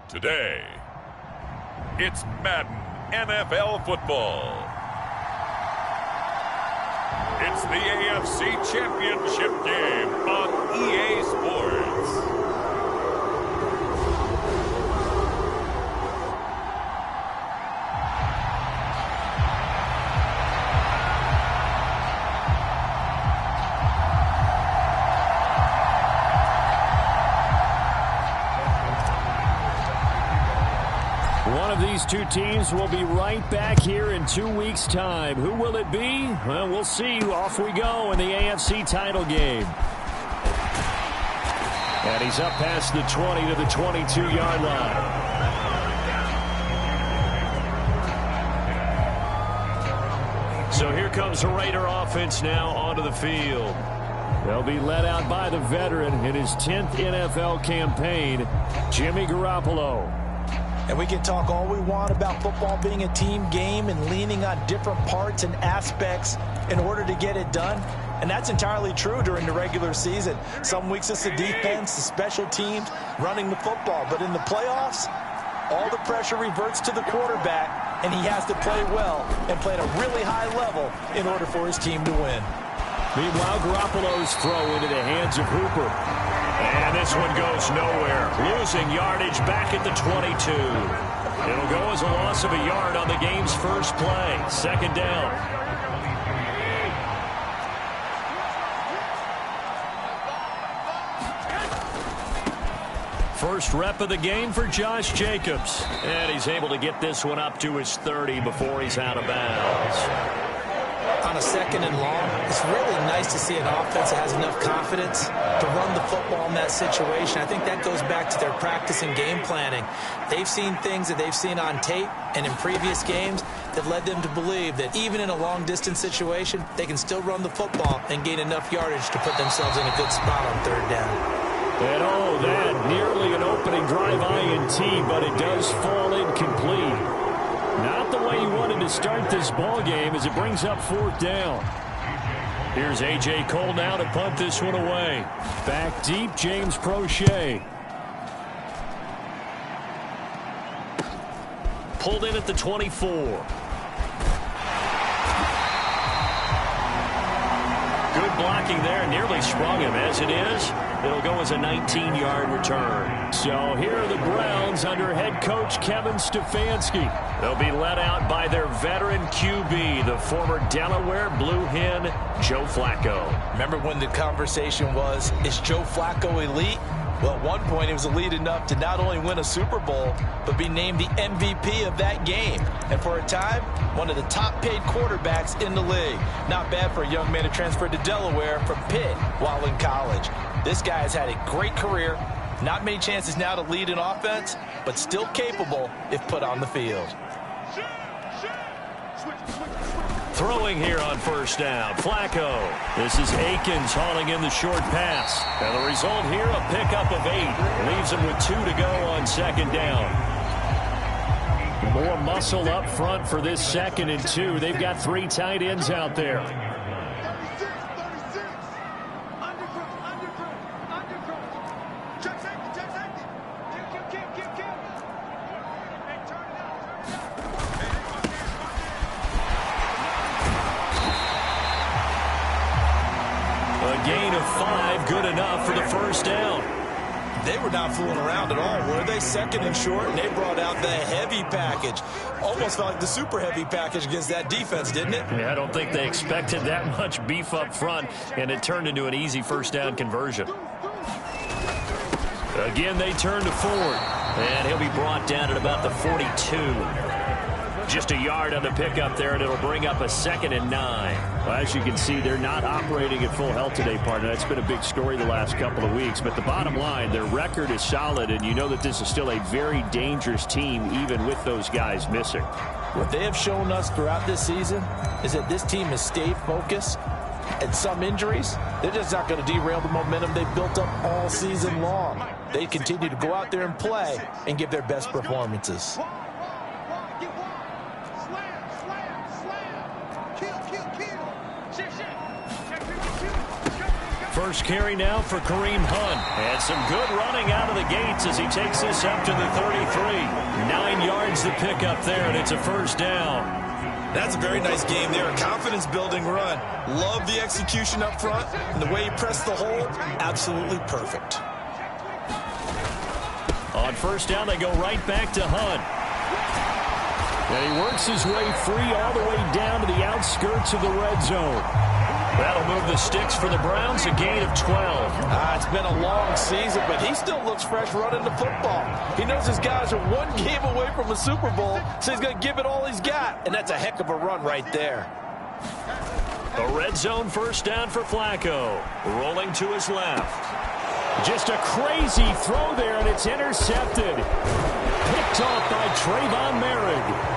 Today, it's Madden NFL football. It's the AFC Championship game on EA Sports. One of these two teams will be right back here in 2 weeks' time. Who will it be? Well, we'll see. Off we go in the AFC title game. And he's up past the 20 to the 22-yard line. So here comes the Raider offense now onto the field. They'll be led out by the veteran in his 10th NFL campaign, Jimmy Garoppolo. And we can talk all we want about football being a team game and leaning on different parts and aspects in order to get it done. And that's entirely true during the regular season. Some weeks it's the defense, the special teams, running the football. But in the playoffs, all the pressure reverts to the quarterback, and he has to play well and play at a really high level in order for his team to win. Meanwhile, Garoppolo's throw into the hands of Hooper. And this one goes nowhere. Losing yardage back at the 22. It'll go as a loss of a yard on the game's first play. Second down. First rep of the game for Josh Jacobs. And he's able to get this one up to his 30 before he's out of bounds. On a second and long, it's really nice to see an offense that has enough confidence to run the football in that situation. I think that goes back to their practice and game planning. They've seen things that they've seen on tape and in previous games that led them to believe that even in a long-distance situation, they can still run the football and gain enough yardage to put themselves in a good spot on third down. And oh, that nearly an opening drive INT, but it does fall incomplete. Not the way he wanted to start this ball game as it brings up fourth down. Here's A.J. Cole now to punt this one away. Back deep, James Prochet. Pulled in at the 24. Good blocking there. Nearly sprung him. As it is, it'll go as a 19-yard return. So here are the Browns under head coach Kevin Stefanski. They'll be led out by their veteran QB, the former Delaware Blue Hen, Joe Flacco. Remember when the conversation was, is Joe Flacco elite? Well, at one point, he was elite enough to not only win a Super Bowl, but be named the MVP of that game. And for a time, one of the top-paid quarterbacks in the league. Not bad for a young man who transferred to Delaware from Pitt while in college. This guy has had a great career. Not many chances now to lead an offense, but still capable if put on the field. Throwing here on first down, Flacco. This is Akins hauling in the short pass. And the result here, a pickup of 8. Leaves him with 2 to go on second down. More muscle up front for this 2nd and 2. They've got 3 tight ends out there. Gain of 5, good enough for the first down. They were not fooling around at all, were they? 2nd and short, and they brought out the heavy package. Almost felt like the super heavy package against that defense, didn't it? Yeah, I don't think they expected that much beef up front, and it turned into an easy first down conversion. Again, they turn to Ford, and he'll be brought down at about the 42. Just a yard on the pickup there, and it'll bring up a 2nd and 9. Well, as you can see, they're not operating at full health today, partner. That's been a big story the last couple of weeks. But the bottom line, their record is solid, and you know that this is still a very dangerous team, even with those guys missing. What they have shown us throughout this season is that this team has stayed focused. And some injuries, they're just not going to derail the momentum they've built up all season long. They continue to go out there and play and give their best performances. First carry now for Kareem Hunt. And some good running out of the gates as he takes this up to the 33. 9 yards to pick up there, and it's a first down. That's a very nice game there. A confidence-building run. Love the execution up front. And the way he pressed the hole, absolutely perfect. On first down, they go right back to Hunt. And he works his way free all the way down to the outskirts of the red zone. That'll move the sticks for the Browns, a gain of 12. It's been a long season, but he still looks fresh running the football. He knows his guys are one game away from a Super Bowl, so he's going to give it all he's got. And that's a heck of a run right there. A red zone first down for Flacco. Rolling to his left. Just a crazy throw there, and it's intercepted. Picked off by Trayvon Merrick.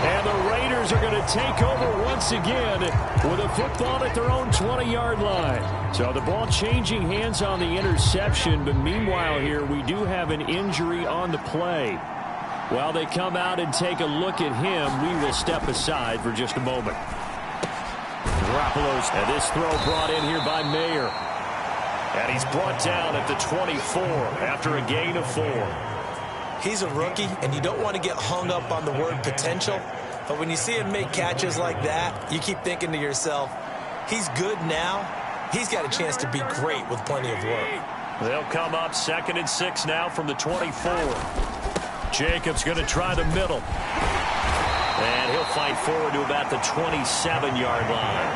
And the Raiders are going to take over once again with a football at their own 20-yard line. So the ball changing hands on the interception, but meanwhile here we do have an injury on the play. While they come out and take a look at him, we will step aside for just a moment. Garoppolo's, and this throw brought in here by Mayer. And he's brought down at the 24 after a gain of 4. He's a rookie, and you don't want to get hung up on the word potential. But when you see him make catches like that, you keep thinking to yourself, he's good now. He's got a chance to be great with plenty of work. They'll come up 2nd and 6 now from the 24. Jacobs going to try the middle. And he'll fight forward to about the 27-yard line.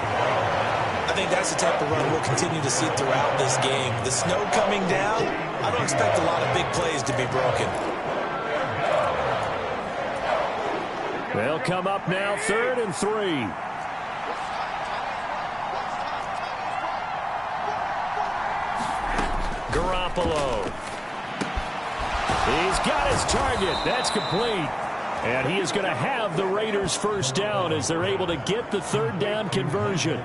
I think that's the type of run we'll continue to see throughout this game. The snow coming down, I don't expect a lot of big plays to be broken. They'll come up now 3rd and 3. Garoppolo. He's got his target. That's complete. And he is going to have the Raiders first down as they're able to get the 3rd down conversion.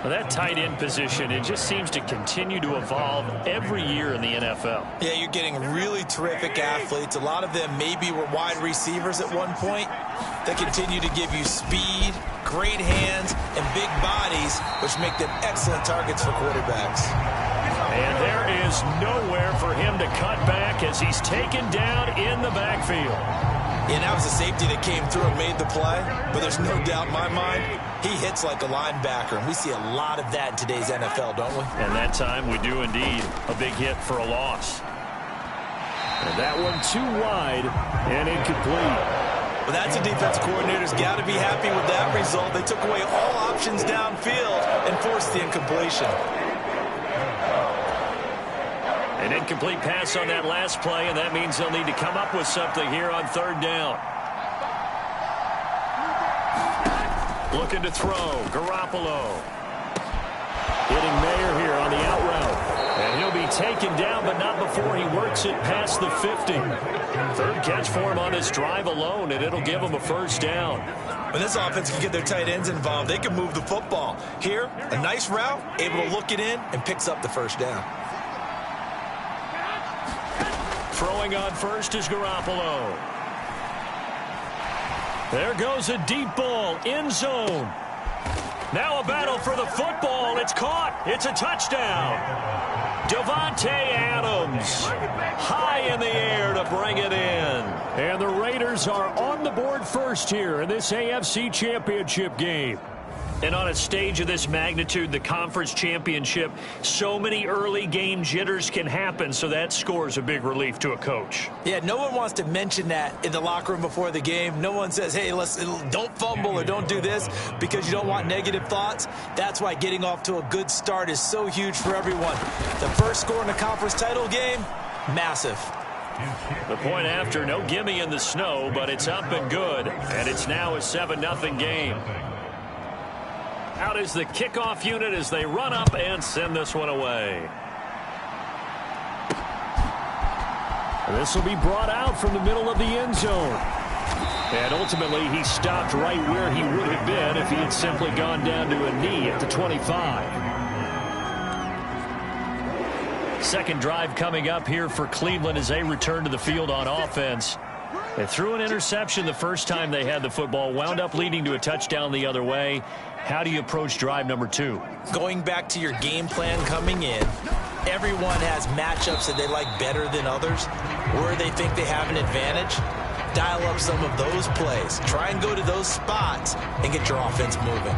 Well, that tight end position, it just seems to continue to evolve every year in the NFL. Yeah, you're getting really terrific athletes. A lot of them maybe were wide receivers at one point. They continue to give you speed, great hands, and big bodies, which make them excellent targets for quarterbacks. And there is nowhere for him to cut back as he's taken down in the backfield. Yeah, that was a safety that came through and made the play, but there's no doubt in my mind, he hits like a linebacker, and we see a lot of that in today's NFL, don't we? And that time we do indeed. A big hit for a loss. And that one too wide and incomplete. Well, that's a defense coordinator's got to be happy with that result. They took away all options downfield and forced the incompletion. An incomplete pass on that last play, and that means they'll need to come up with something here on 3rd down. Looking to throw. Garoppolo. Hitting Mayer here on the out route. And he'll be taken down, but not before he works it past the 50. 3rd catch for him on this drive alone, and it'll give him a first down. When this offense can get their tight ends involved, they can move the football. Here, a nice route, able to look it in, and picks up the first down. Throwing on first is Garoppolo. There goes a deep ball, end zone. Now a battle for the football. It's caught. It's a touchdown. Davante Adams high in the air to bring it in. And the Raiders are on the board first here in this AFC Championship game. And on a stage of this magnitude, the conference championship, so many early game jitters can happen, so that scores a big relief to a coach. Yeah, no one wants to mention that in the locker room before the game. No one says, hey, don't fumble or don't do this because you don't want negative thoughts. That's why getting off to a good start is so huge for everyone. The first score in the conference title game, massive. The point after, no gimme in the snow, but it's up and good, and it's now a 7-0 game. Out is the kickoff unit as they run up and send this one away. This will be brought out from the middle of the end zone. And ultimately, he stopped right where he would have been if he had simply gone down to a knee at the 25. Second drive coming up here for Cleveland as they return to the field on offense. They threw an interception the first time they had the football, wound up leading to a touchdown the other way. How do you approach drive number 2? Going back to your game plan coming in, everyone has matchups that they like better than others, where they think they have an advantage. Dial up some of those plays. Try and go to those spots and get your offense moving.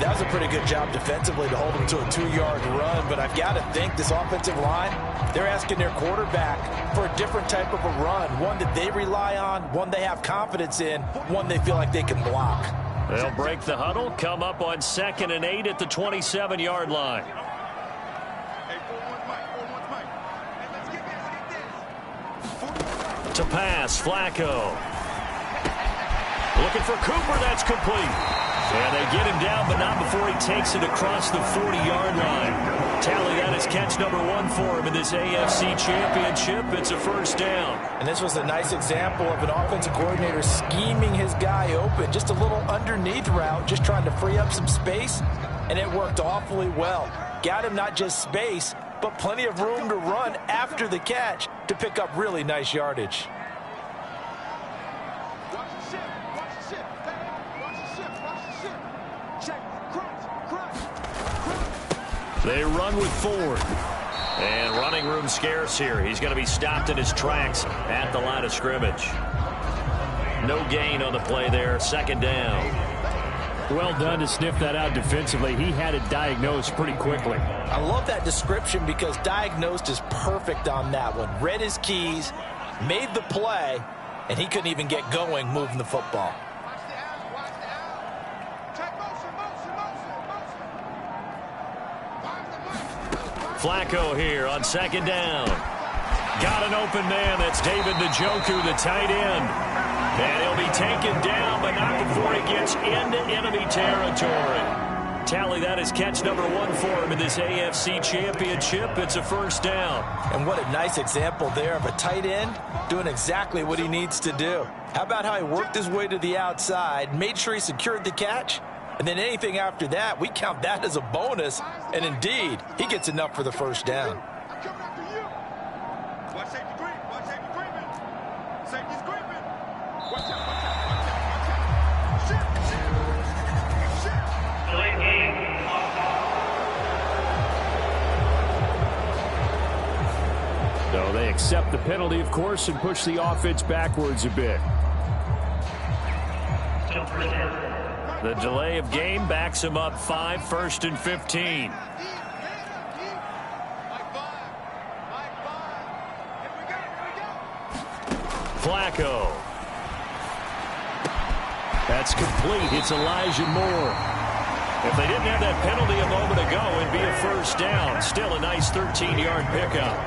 That was a pretty good job defensively to hold them to a 2-yard run, but I've got to think this offensive line, they're asking their quarterback for a different type of a run, one that they rely on, one they have confidence in, one they feel like they can block. They'll break the huddle, come up on 2nd and 8 at the 27-yard line. To pass, Flacco. Looking for Cooper, that's complete. And they get him down, but not before he takes it across the 40-yard line. Tally that as catch number 1 for him in this AFC Championship. It's a first down. And this was a nice example of an offensive coordinator scheming his guy open. Just a little underneath route, just trying to free up some space, and it worked awfully well. Got him not just space, but plenty of room to run after the catch to pick up really nice yardage. They run with Ford. And running room scarce here. He's going to be stopped in his tracks at the line of scrimmage. No gain on the play there. 2nd down. Well done to sniff that out defensively. He had it diagnosed pretty quickly. I love that description because diagnosed is perfect on that one. Read his keys, made the play, and he couldn't even get going moving the football. Flacco here on 2nd down. Got an open man. That's David Njoku, the tight end. And he'll be taken down, but not before he gets into enemy territory. Tally that as catch number 1 for him in this AFC Championship. It's a first down. And what a nice example there of a tight end doing exactly what he needs to do. How about how he worked his way to the outside, made sure he secured the catch, and then anything after that, we count that as a bonus. And indeed, he gets enough for the first down. So they accept the penalty, of course, and push the offense backwards a bit. The delay of game backs him up 5, 1st and 15. Flacco. That's complete. It's Elijah Moore. If they didn't have that penalty a moment ago, it'd be a first down. Still a nice 13-yard pickup.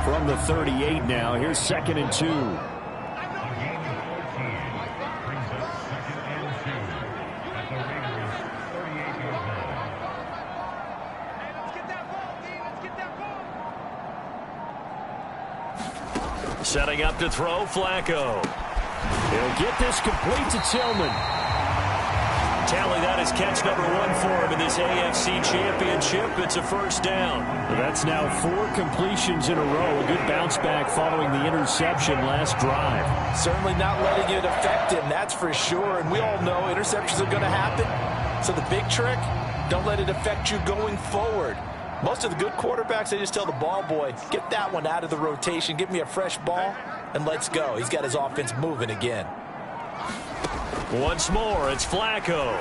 From the 38 now, here's 2nd and 2. Setting up to throw, Flacco. He'll get this complete to Tillman. Tally that as catch number 1 for him in this AFC Championship. It's a first down. That's now 4 completions in a row. A good bounce back following the interception last drive. Certainly not letting it affect him, that's for sure. And we all know interceptions are going to happen. So the big trick, don't let it affect you going forward. Most of the good quarterbacks, they just tell the ball boy, get that one out of the rotation, give me a fresh ball, and let's go. He's got his offense moving again. Once more, it's Flacco.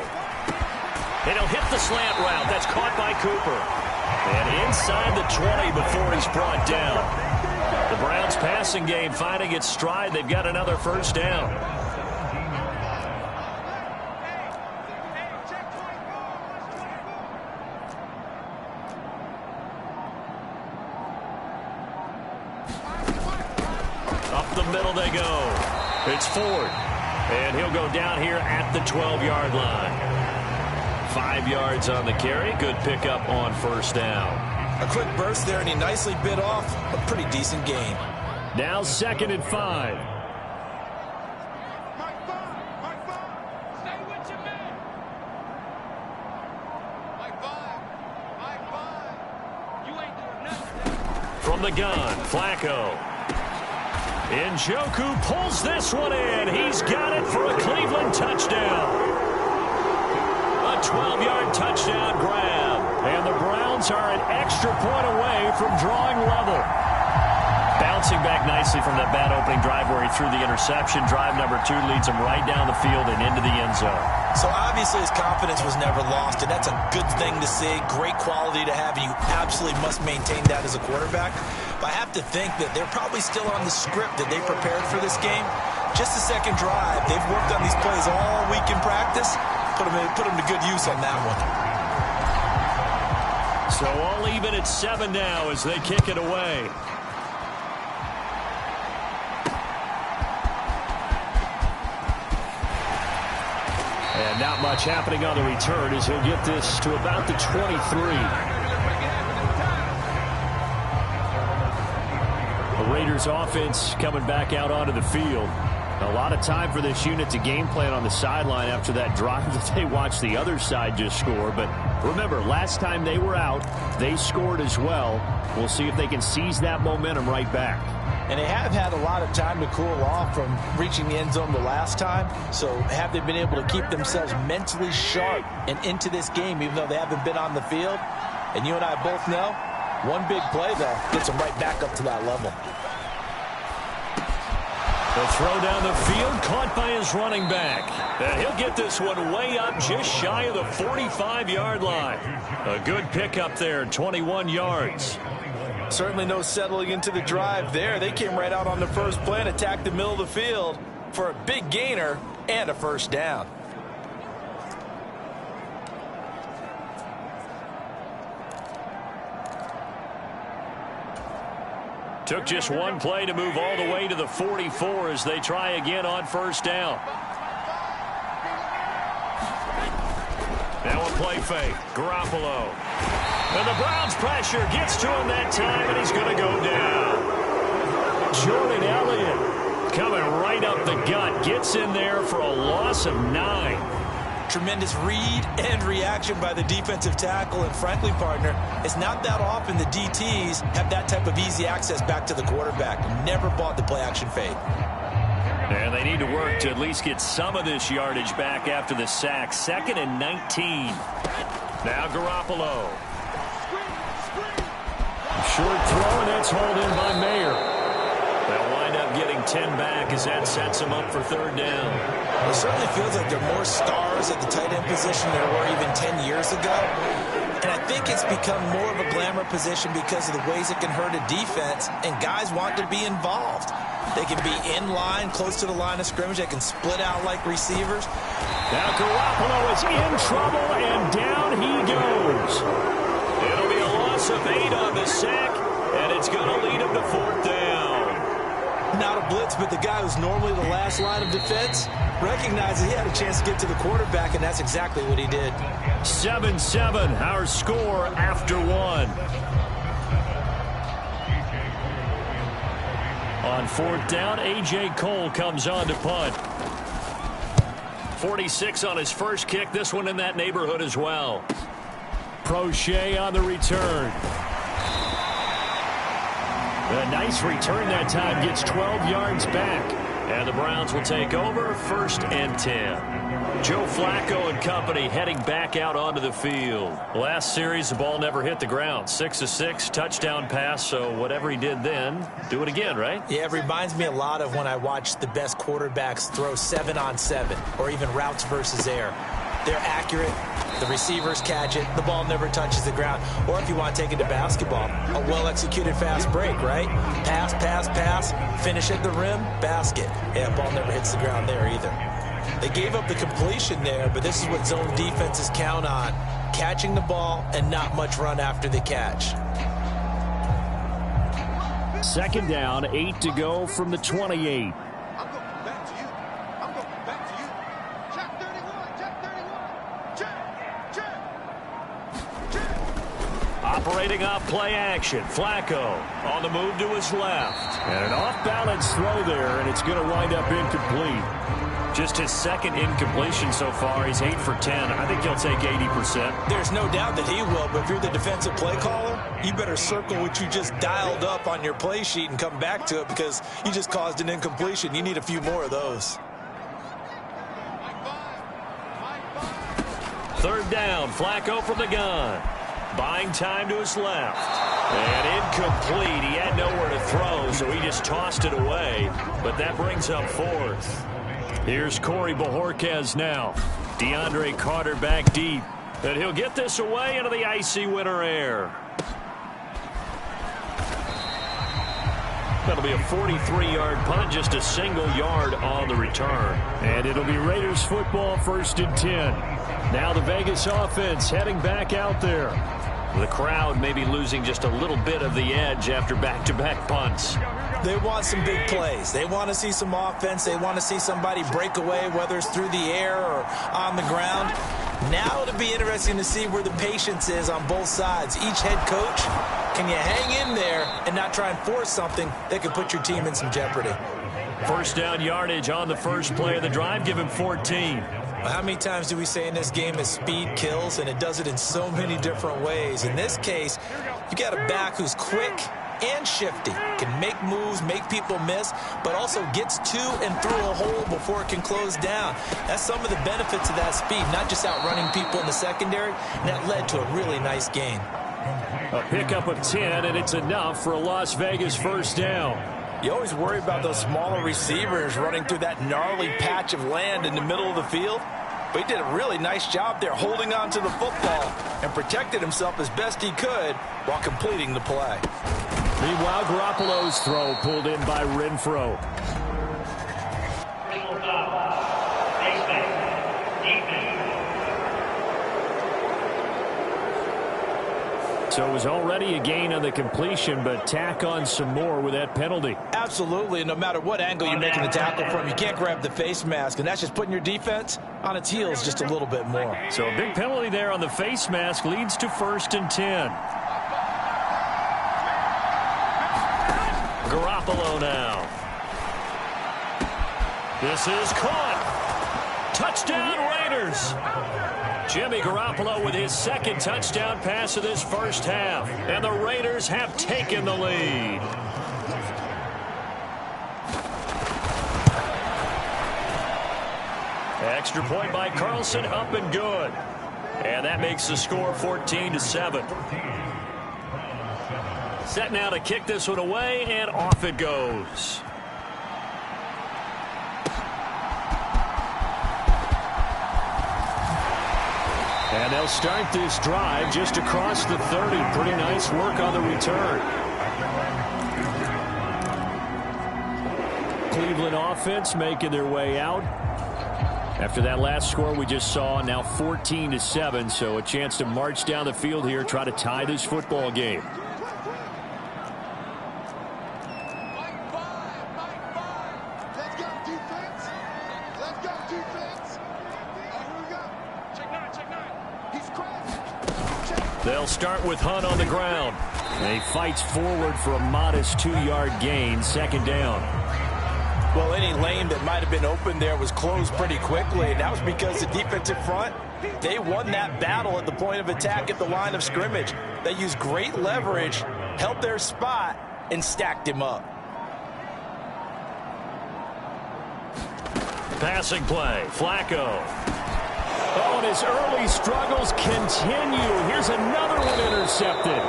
And he'll hit the slant route. That's caught by Cooper. And inside the 20 before he's brought down. The Browns passing game finding its stride. They've got another first down. Up the middle they go. It's Ford. And he'll go down here at the 12-yard line. 5 yards on the carry. Good pickup on first down. A quick burst there, and he nicely bit off a pretty decent gain. Now 2nd and 5. From the gun, Flacco. Njoku pulls this one in. He's got it for a Cleveland touchdown. A 12-yard touchdown grab. And the Browns are an extra point away from drawing level. Bouncing back nicely from that bad opening drive where he threw the interception. Drive number 2 leads him right down the field and into the end zone. So obviously his confidence was never lost, and that's a good thing to see. Great quality to have, and you absolutely must maintain that as a quarterback. But I have to think that they're probably still on the script that they prepared for this game. Just the second drive. They've worked on these plays all week in practice. Put them to good use on that one. So all even at 7 now as they kick it away. And not much happening on the return as he'll get this to about the 23. The Raiders offense coming back out onto the field. A lot of time for this unit to game plan on the sideline after that drive that they watched the other side just score. But remember, last time they were out, they scored as well. We'll see if they can seize that momentum right back. And they have had a lot of time to cool off from reaching the end zone the last time. So have they been able to keep themselves mentally sharp and into this game, even though they haven't been on the field? And you and I both know, one big play, though, gets them right back up to that level. The throw down the field, caught by his running back. And he'll get this one way up just shy of the 45-yard line. A good pickup there, 21 yards. Certainly no settling into the drive there. They came right out on the first play and attacked the middle of the field for a big gainer and a first down. Took just one play to move all the way to the 44 as they try again on first down. Now a play fake. Garoppolo. And the Browns pressure gets to him that time, and he's going to go down. Jordan Elliott coming right up the gut. Gets in there for a loss of 9. Tremendous read and reaction by the defensive tackle, and frankly, partner, it's not that often the DTs have that type of easy access back to the quarterback. Never bought the play-action fake. And they need to work to at least get some of this yardage back after the sack. 2nd and 19. Now Garoppolo. Short throw, and that's hauled in by Mayer. They'll wind up getting 10 back as that sets them up for 3rd down. It certainly feels like there are more stars at the tight end position than there were even 10 years ago. And I think it's become more of a glamour position because of the ways it can hurt a defense, and guys want to be involved. They can be in line, close to the line of scrimmage. They can split out like receivers. Now Garoppolo is in trouble, and down he goes. It'll be a loss of 8 on the sack, and it's going to lead him to 4th down. Not a blitz, but the guy who's normally the last line of defense recognized that he had a chance to get to the quarterback, and that's exactly what he did. 7-7, our score after 1. On 4th down, A.J. Cole comes on to punt. 46 on his first kick, this one in that neighborhood as well. Prochet on the return. A nice return that time, gets 12 yards back. And the Browns will take over 1st and 10. Joe Flacco and company heading back out onto the field. Last series, the ball never hit the ground. 6 of 6, touchdown pass, so whatever he did then, do it again, right? Yeah, it reminds me a lot of when I watched the best quarterbacks throw 7-on-7 or even routes versus air. They're accurate. The receivers catch it. The ball never touches the ground. Or if you want to take it to basketball, a well-executed fast break, right? Pass, pass, pass, finish at the rim, basket. Yeah, ball never hits the ground there either. They gave up the completion there, but this is what zone defenses count on. Catching the ball and not much run after the catch. 2nd down, 8 to go from the 28. Handing off play action. Flacco on the move to his left. And an off-balance throw there, and it's going to wind up incomplete. Just his second incompletion so far. He's 8 for 10. I think he'll take 80%. There's no doubt that he will, but if you're the defensive play caller, you better circle what you just dialed up on your play sheet and come back to it because you just caused an incompletion. You need a few more of those. Third down, Flacco from the gun. Buying time to his left. And incomplete. He had nowhere to throw, so he just tossed it away. But that brings up fourth. Here's Corey Bojorquez now. DeAndre Carter back deep. And he'll get this away into the icy winter air. That'll be a 43-yard punt, just a single yard on the return. And it'll be Raiders football, 1st and 10. Now the Vegas offense heading back out there. The crowd maybe losing just a little bit of the edge after back-to-back punts. They want some big plays. They want to see some offense. They want to see somebody break away, whether it's through the air or on the ground. Now it'll be interesting to see where the patience is on both sides. Each head coach, can you hang in there and not try and force something that could put your team in some jeopardy? First down yardage on the first play of the drive. Give him 14. Well, how many times do we say in this game that speed kills, and it does it in so many different ways? In this case, you got a back who's quick and shifty, can make moves, make people miss, but also gets to and through a hole before it can close down. That's some of the benefits of that speed, not just outrunning people in the secondary, and that led to a really nice gain. A pickup of 10, and it's enough for a Las Vegas first down. You always worry about those smaller receivers running through that gnarly patch of land in the middle of the field. But he did a really nice job there holding on to the football and protected himself as best he could while completing the play. Meanwhile, Garoppolo's throw pulled in by Renfro. So it was already a gain on the completion, but tack on some more with that penalty. Absolutely, and no matter what angle you're making the tackle from, you can't grab the face mask, and that's just putting your defense on its heels just a little bit more. So a big penalty there on the face mask leads to 1st and 10. Garoppolo now. This is caught. Touchdown, Raiders. Jimmy Garoppolo with his second touchdown pass of this first half. And the Raiders have taken the lead. Extra point by Carlson, up and good. And that makes the score 14-7. Set now to kick this one away, and off it goes. And they'll start this drive just across the 30. Pretty nice work on the return. Cleveland offense making their way out. After that last score we just saw, now 14-7. So a chance to march down the field here, try to tie this football game. They'll start with Hunt on the ground. And he fights forward for a modest 2-yard gain, 2nd down. Well, any lane that might have been open there was closed pretty quickly, and that was because the defensive front, they won that battle at the point of attack at the line of scrimmage. They used great leverage, held their spot, and stacked him up. Passing play, Flacco. Oh, and his early struggles continue. Here's another one intercepted.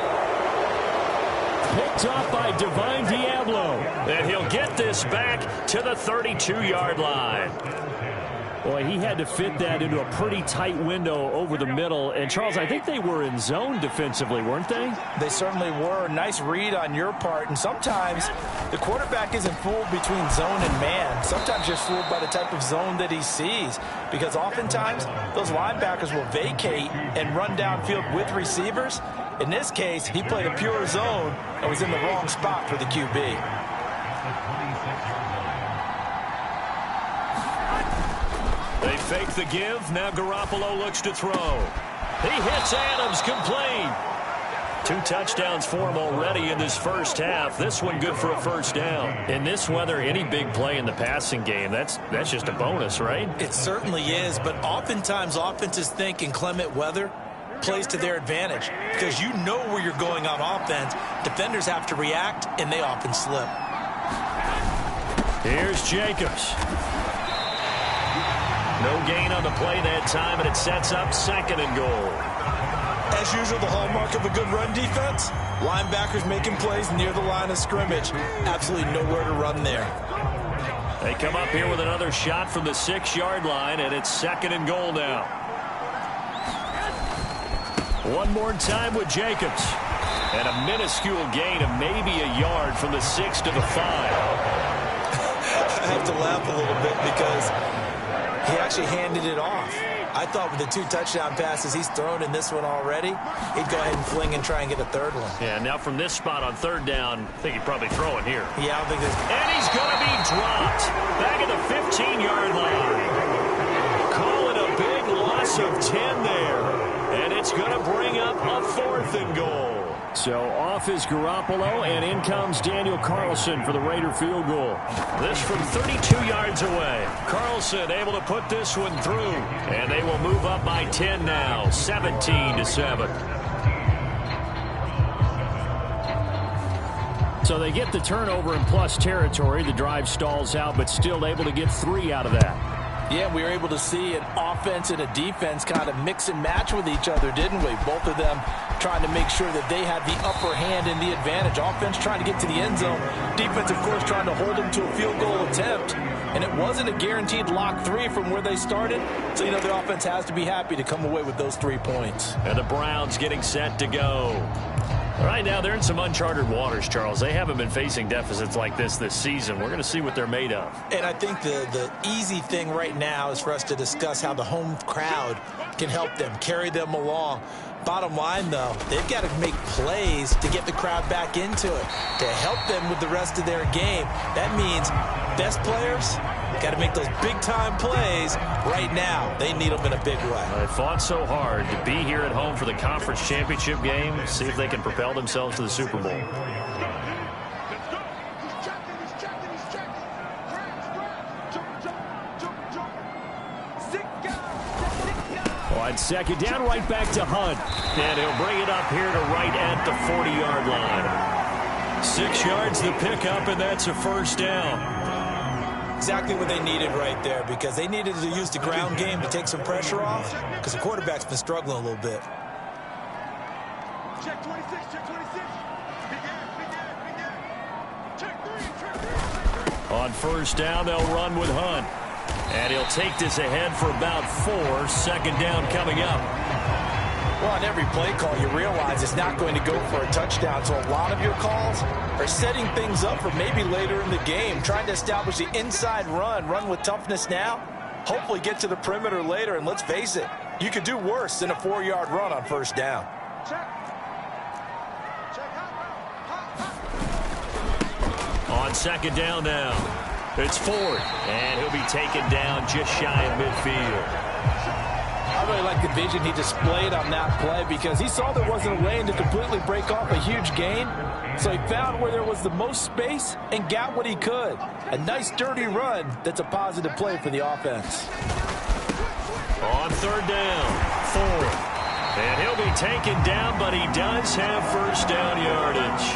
Picked off by Divine Diablo. And he'll get this back to the 32-yard line. Boy, he had to fit that into a pretty tight window over the middle. And, Charles, I think they were in zone defensively, weren't they? They certainly were. Nice read on your part. And sometimes the quarterback isn't fooled between zone and man. Sometimes you're fooled by the type of zone that he sees. Because oftentimes those linebackers will vacate and run downfield with receivers. In this case, he played a pure zone and was in the wrong spot for the QB. They fake the give. Now Garoppolo looks to throw. He hits Adams complete. 2 touchdowns for him already in this first half. This one good for a first down. In this weather, any big play in the passing game, that's just a bonus, right? It certainly is, but oftentimes offenses think inclement weather plays to their advantage because you know where you're going on offense. Defenders have to react, and they often slip. Here's Jacobs. No gain on the play that time, and it sets up 2nd and goal. As usual, the hallmark of a good run defense, linebackers making plays near the line of scrimmage. Absolutely nowhere to run there. They come up here with another shot from the 6-yard line, and it's 2nd and goal now. One more time with Jacobs. And a minuscule gain of maybe a yard from the 6 to the 5. I have to laugh a little bit because he actually handed it off. I thought with the 2 touchdown passes he's thrown in this one already, he'd go ahead and fling and try and get a 3rd one. Yeah, now from this spot on 3rd down, I think he'd probably throw it here. Yeah, I don't think there's... And he's going to be dropped back at the 15-yard line. Call it a big loss of 10 there. And it's going to bring up a 4th and goal. So off is Garoppolo, and in comes Daniel Carlson for the Raider field goal. This from 32 yards away. Carlson able to put this one through, and they will move up by 10 now, 17-7. So they get the turnover in plus territory. The drive stalls out, but still able to get 3 out of that. Yeah, we were able to see an offense and a defense kind of mix and match with each other, didn't we? Both of them trying to make sure that they had the upper hand and the advantage. Offense trying to get to the end zone. Defense, of course, trying to hold them to a field goal attempt. And it wasn't a guaranteed lock 3 from where they started. So, you know, the offense has to be happy to come away with those 3 points. And the Browns getting set to go. Right now, they're in some uncharted waters, Charles. They haven't been facing deficits like this season. We're going to see what they're made of. And I think the easy thing right now is for us to discuss how the home crowd can help them, carry them along. Bottom line, though, they've got to make plays to get the crowd back into it, to help them with the rest of their game. That means best players got to make those big-time plays right now. They need them in a big way. They fought so hard to be here at home for the conference championship game. See if they can propel themselves to the Super Bowl. On 2nd down, right back to Hunt. And he'll bring it up here to right at the 40-yard line. 6 yards the pickup, and that's a first down. Exactly what they needed right there, because they needed to use the ground game to take some pressure off, because the quarterback's been struggling a little bit. Check 26, check 26. Check 3. On first down, they'll run with Hunt. And he'll take this ahead for about 4. 2nd down coming up. Well, on every play call, you realize it's not going to go for a touchdown. So a lot of your calls are setting things up for maybe later in the game, trying to establish the inside run with toughness now, hopefully get to the perimeter later. And let's face it, you could do worse than a 4-yard run on first down. On 2nd down now, it's Ford, and he'll be taken down just shy of midfield. I really like the vision he displayed on that play because he saw there wasn't a lane to completely break off a huge gain. So he found where there was the most space and got what he could. A nice, dirty run that's a positive play for the offense. On 3rd down, Ford. And he'll be taken down, but he does have first down yardage.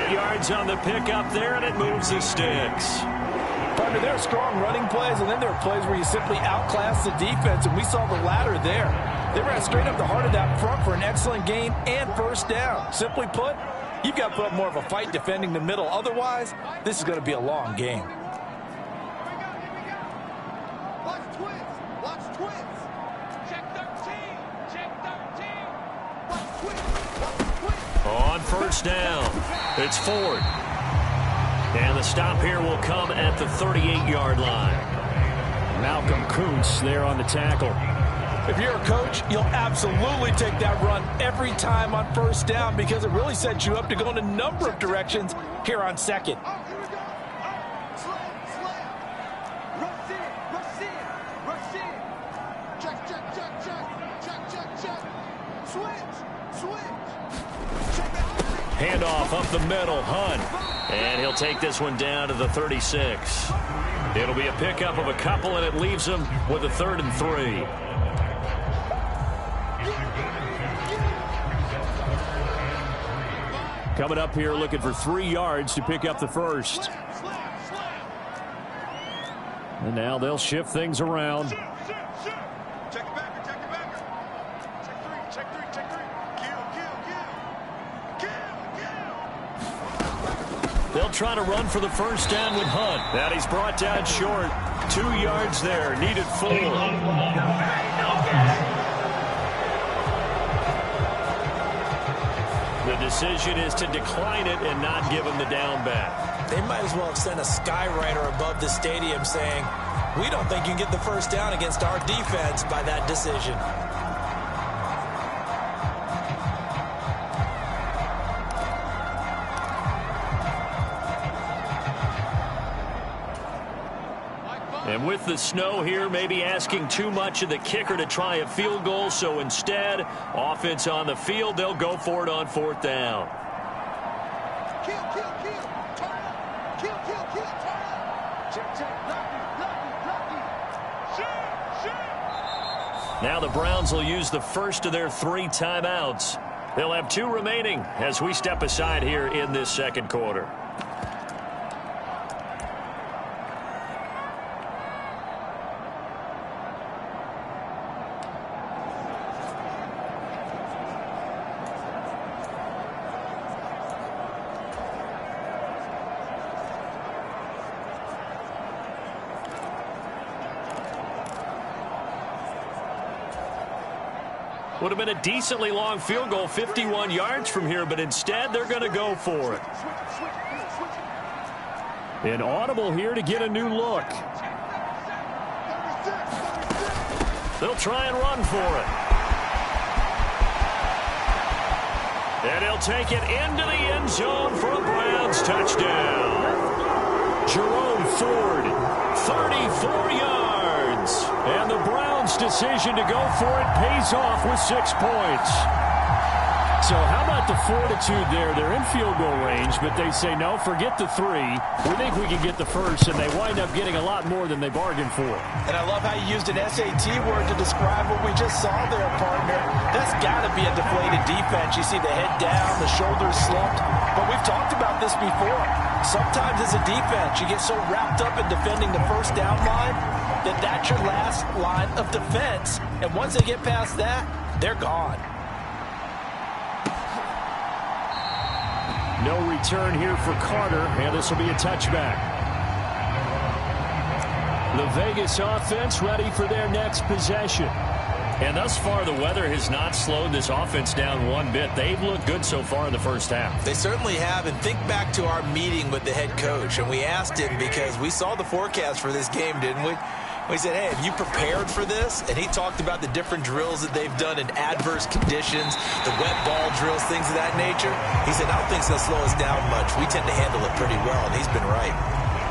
8 yards on the pickup there, and it moves the sticks. Partner, there are strong running plays, and then there are plays where you simply outclass the defense, and we saw the latter there. They ran straight up the heart of that front for an excellent gain and first down. Simply put, you've got to put up more of a fight defending the middle. Otherwise, this is going to be a long game. Watch twins. Watch twins. Check 13. Check 13. Watch twins. Watch twins. On first down, it's Ford. And the stop here will come at the 38-yard line. Malcolm Kuntz there on the tackle. If you're a coach, you'll absolutely take that run every time on first down because it really sets you up to go in a number of directions here on 2nd. Oh, here we go. Oh, slam. Rush in. Check. Switch. handoff up the middle. Hunt. And he'll take this one down to the 36. It'll be a pickup of a couple, and it leaves him with a 3rd and 3. Coming up here looking for 3 yards to pick up the first. And now they'll shift things around. Check it back, check it back. Check three. Kill. They'll try to run for the first down with Hunt. And he's brought down short. 2 yards there. Needed 4. The decision is to decline it and not give him the down back. They might as well have sent a skywriter above the stadium saying, we don't think you can get the first down against our defense by that decision. And with the snow here, maybe asking too much of the kicker to try a field goal. So instead, offense on the field, they'll go for it on 4th down. Kill. Turn up. Kill. Turn up. Check. Blocky. Shoot. Now the Browns will use the first of their 3 timeouts. They'll have 2 remaining as we step aside here in this second quarter. Would have been a decently long field goal, 51 yards from here, but instead they're going to go for it. An audible here to get a new look. They'll try and run for it. And he'll take it into the end zone for a Browns touchdown. Jerome Ford, 34 yards. And the Browns' decision to go for it pays off with 6 points. So how about the fortitude there? They're in field goal range, but they say, no, forget the 3. We think we can get the first, and they wind up getting a lot more than they bargained for. And I love how you used an SAT word to describe what we just saw there, partner. That's got to be a deflated defense. You see the head down, the shoulders slumped. But we've talked about this before. Sometimes as a defense, you get so wrapped up in defending the first down line that that's your last line of defense. And once they get past that, they're gone. No return here for Carter, and this will be a touchback. The Vegas offense ready for their next possession. And thus far, the weather has not slowed this offense down one bit. They've looked good so far in the first half. They certainly have. And think back to our meeting with the head coach. And we asked him, because we saw the forecast for this game, didn't we? We said, hey, have you prepared for this? And he talked about the different drills that they've done in adverse conditions, the wet ball drills, things of that nature. He said, I don't think it's going to slow us down much. We tend to handle it pretty well, and he's been right.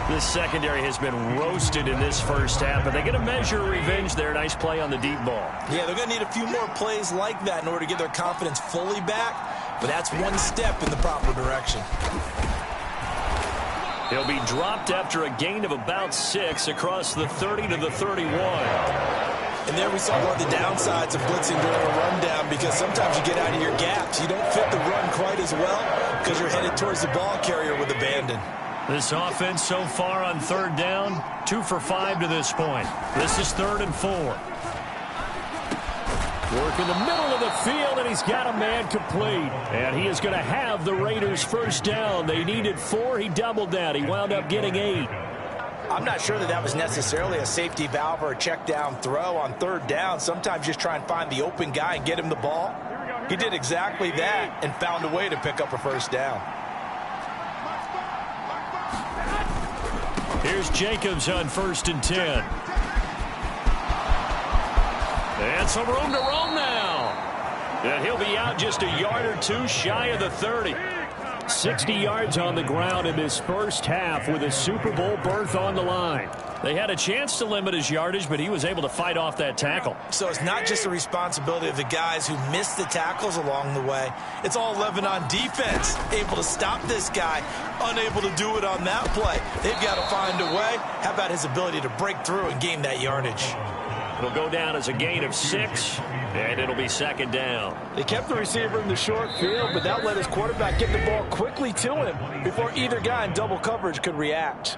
This secondary has been roasted in this first half, but they're going to measure revenge there. Nice play on the deep ball. Yeah, they're going to need a few more plays like that in order to get their confidence fully back, but that's one step in the proper direction. He'll be dropped after a gain of about 6 across the 30 to the 31. And there we saw one of the downsides of blitzing during a rundown, because sometimes you get out of your gaps. You don't fit the run quite as well because you're headed towards the ball carrier with abandon. This offense so far on 3rd down, 2 for 5 to this point. This is 3rd and 4. Work in the middle of the field, and he's got a man complete. And he is going to have the Raiders' first down. They needed 4. He doubled that. He wound up getting 8. I'm not sure that that was necessarily a safety valve or a check down throw on 3rd down. Sometimes just try and find the open guy and get him the ball. He did exactly that and found a way to pick up a first down. Here's Jacobs on 1st and 10. And some room to roam now. And he'll be out just a yard or 2 shy of the 30. 60 yards on the ground in this first half with a Super Bowl berth on the line. They had a chance to limit his yardage, but he was able to fight off that tackle. So it's not just the responsibility of the guys who missed the tackles along the way. It's all 11 on defense, able to stop this guy, unable to do it on that play. They've got to find a way. How about his ability to break through and gain that yardage? It'll go down as a gain of 6, and it'll be second down. They kept the receiver in the short field, but that let his quarterback get the ball quickly to him before either guy in double coverage could react.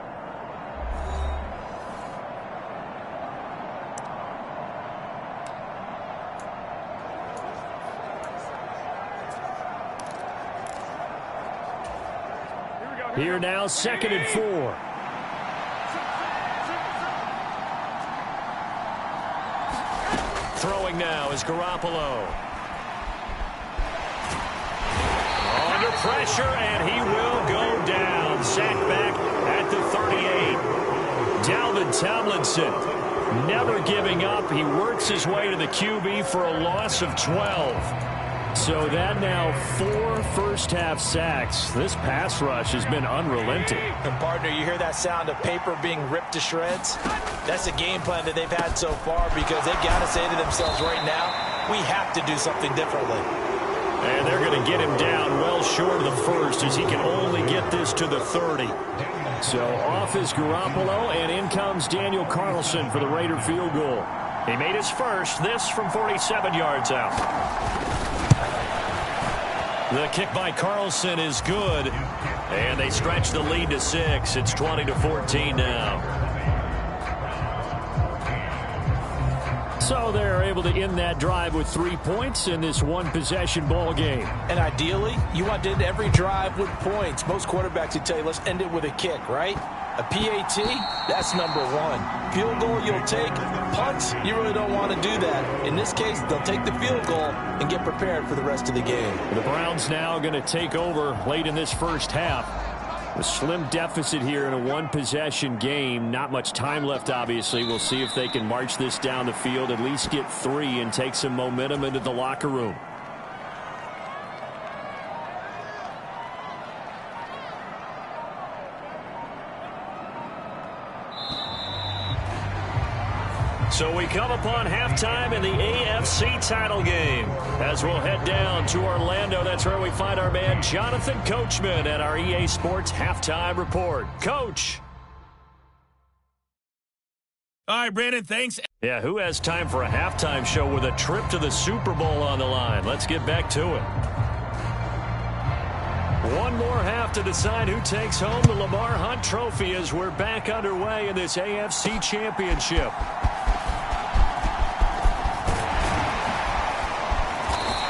Here now, 2nd and 4. Throwing now is Garoppolo. Under pressure, and he will go down. Sacked back at the 38. Dalvin Tomlinson never giving up. He works his way to the QB for a loss of 12. So that now 4 first-half sacks. This pass rush has been unrelenting. And, partner, you hear that sound of paper being ripped to shreds? That's the game plan that they've had so far because they've got to say to themselves right now, we have to do something differently. And they're going to get him down well short of the first as he can only get this to the 30. So off is Garoppolo, and in comes Daniel Carlson for the Raider field goal. He made his first, this from 47 yards out. The kick by Carlson is good, and they stretch the lead to 6. It's 20-14 now. So they're able to end that drive with 3 points in this one-possession ball game. And ideally, you want to end every drive with points. Most quarterbacks would tell you, let's end it with a kick, right? A PAT, that's number 1. Field goal you'll take. Punts, you really don't want to do that. In this case, they'll take the field goal and get prepared for the rest of the game. The Browns now going to take over late in this first half. A slim deficit here in a one-possession game. Not much time left, obviously. We'll see if they can march this down the field, at least get 3 and take some momentum into the locker room. So we come upon halftime in the AFC title game. As we'll head down to Orlando, that's where we find our man Jonathan Coachman at our EA Sports Halftime Report. Coach. All right, Brandon, thanks. Yeah, who has time for a halftime show with a trip to the Super Bowl on the line? Let's get back to it. One more half to decide who takes home the Lamar Hunt Trophy as we're back underway in this AFC Championship.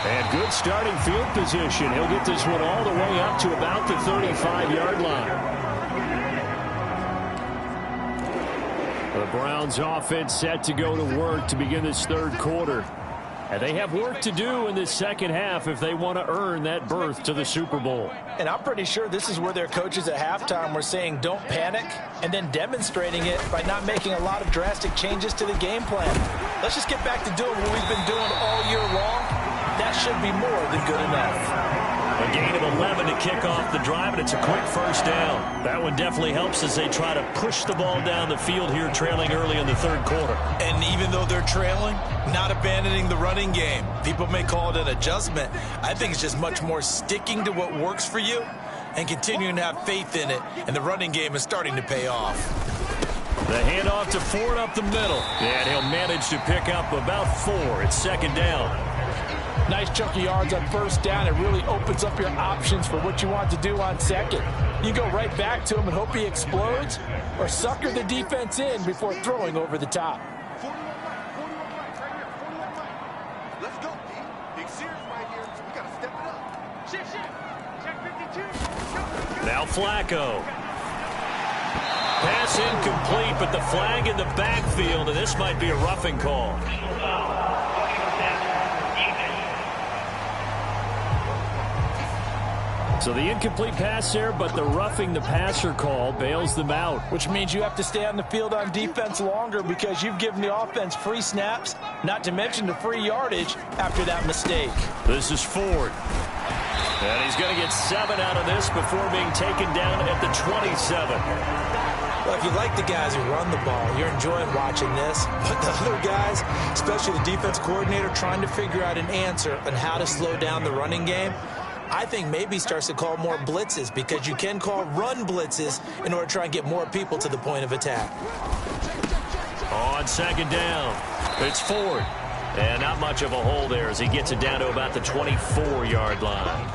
And good starting field position. He'll get this one all the way up to about the 35-yard line. The Browns offense set to go to work to begin this third quarter. And they have work to do in this second half if they want to earn that berth to the Super Bowl. And I'm pretty sure this is where their coaches at halftime were saying don't panic and then demonstrating it by not making a lot of drastic changes to the game plan. Let's just get back to doing what we've been doing all year long. That should be more than good enough. A gain of 11 to kick off the drive, and it's a quick first down. That one definitely helps as they try to push the ball down the field here, trailing early in the third quarter. And even though they're trailing, not abandoning the running game. People may call it an adjustment. I think it's just much more sticking to what works for you and continuing to have faith in it. And the running game is starting to pay off. The handoff to Ford up the middle. And he'll manage to pick up about 4. It's second down. Nice chunk of yards on first down. It really opens up your options for what you want to do on second. You go right back to him and hope he explodes or sucker the defense in before throwing over the top. 41 right, 41 right. Let's go, D. Big series right here. We got to step it up. Shift. Check 52. Now Flacco. Pass incomplete, but the flag in the backfield, and this might be a roughing call. So the incomplete pass there, but the roughing the passer call bails them out. Which means you have to stay on the field on defense longer because you've given the offense free snaps, not to mention the free yardage after that mistake. This is Ford. And he's going to get 7 out of this before being taken down at the 27. Well, if you like the guys who run the ball, you're enjoying watching this. But the other guys, especially the defense coordinator, trying to figure out an answer on how to slow down the running game, I think maybe starts to call more blitzes, because you can call run blitzes in order to try and get more people to the point of attack. On second down, it's Ford. And not much of a hole there as he gets it down to about the 24-yard line.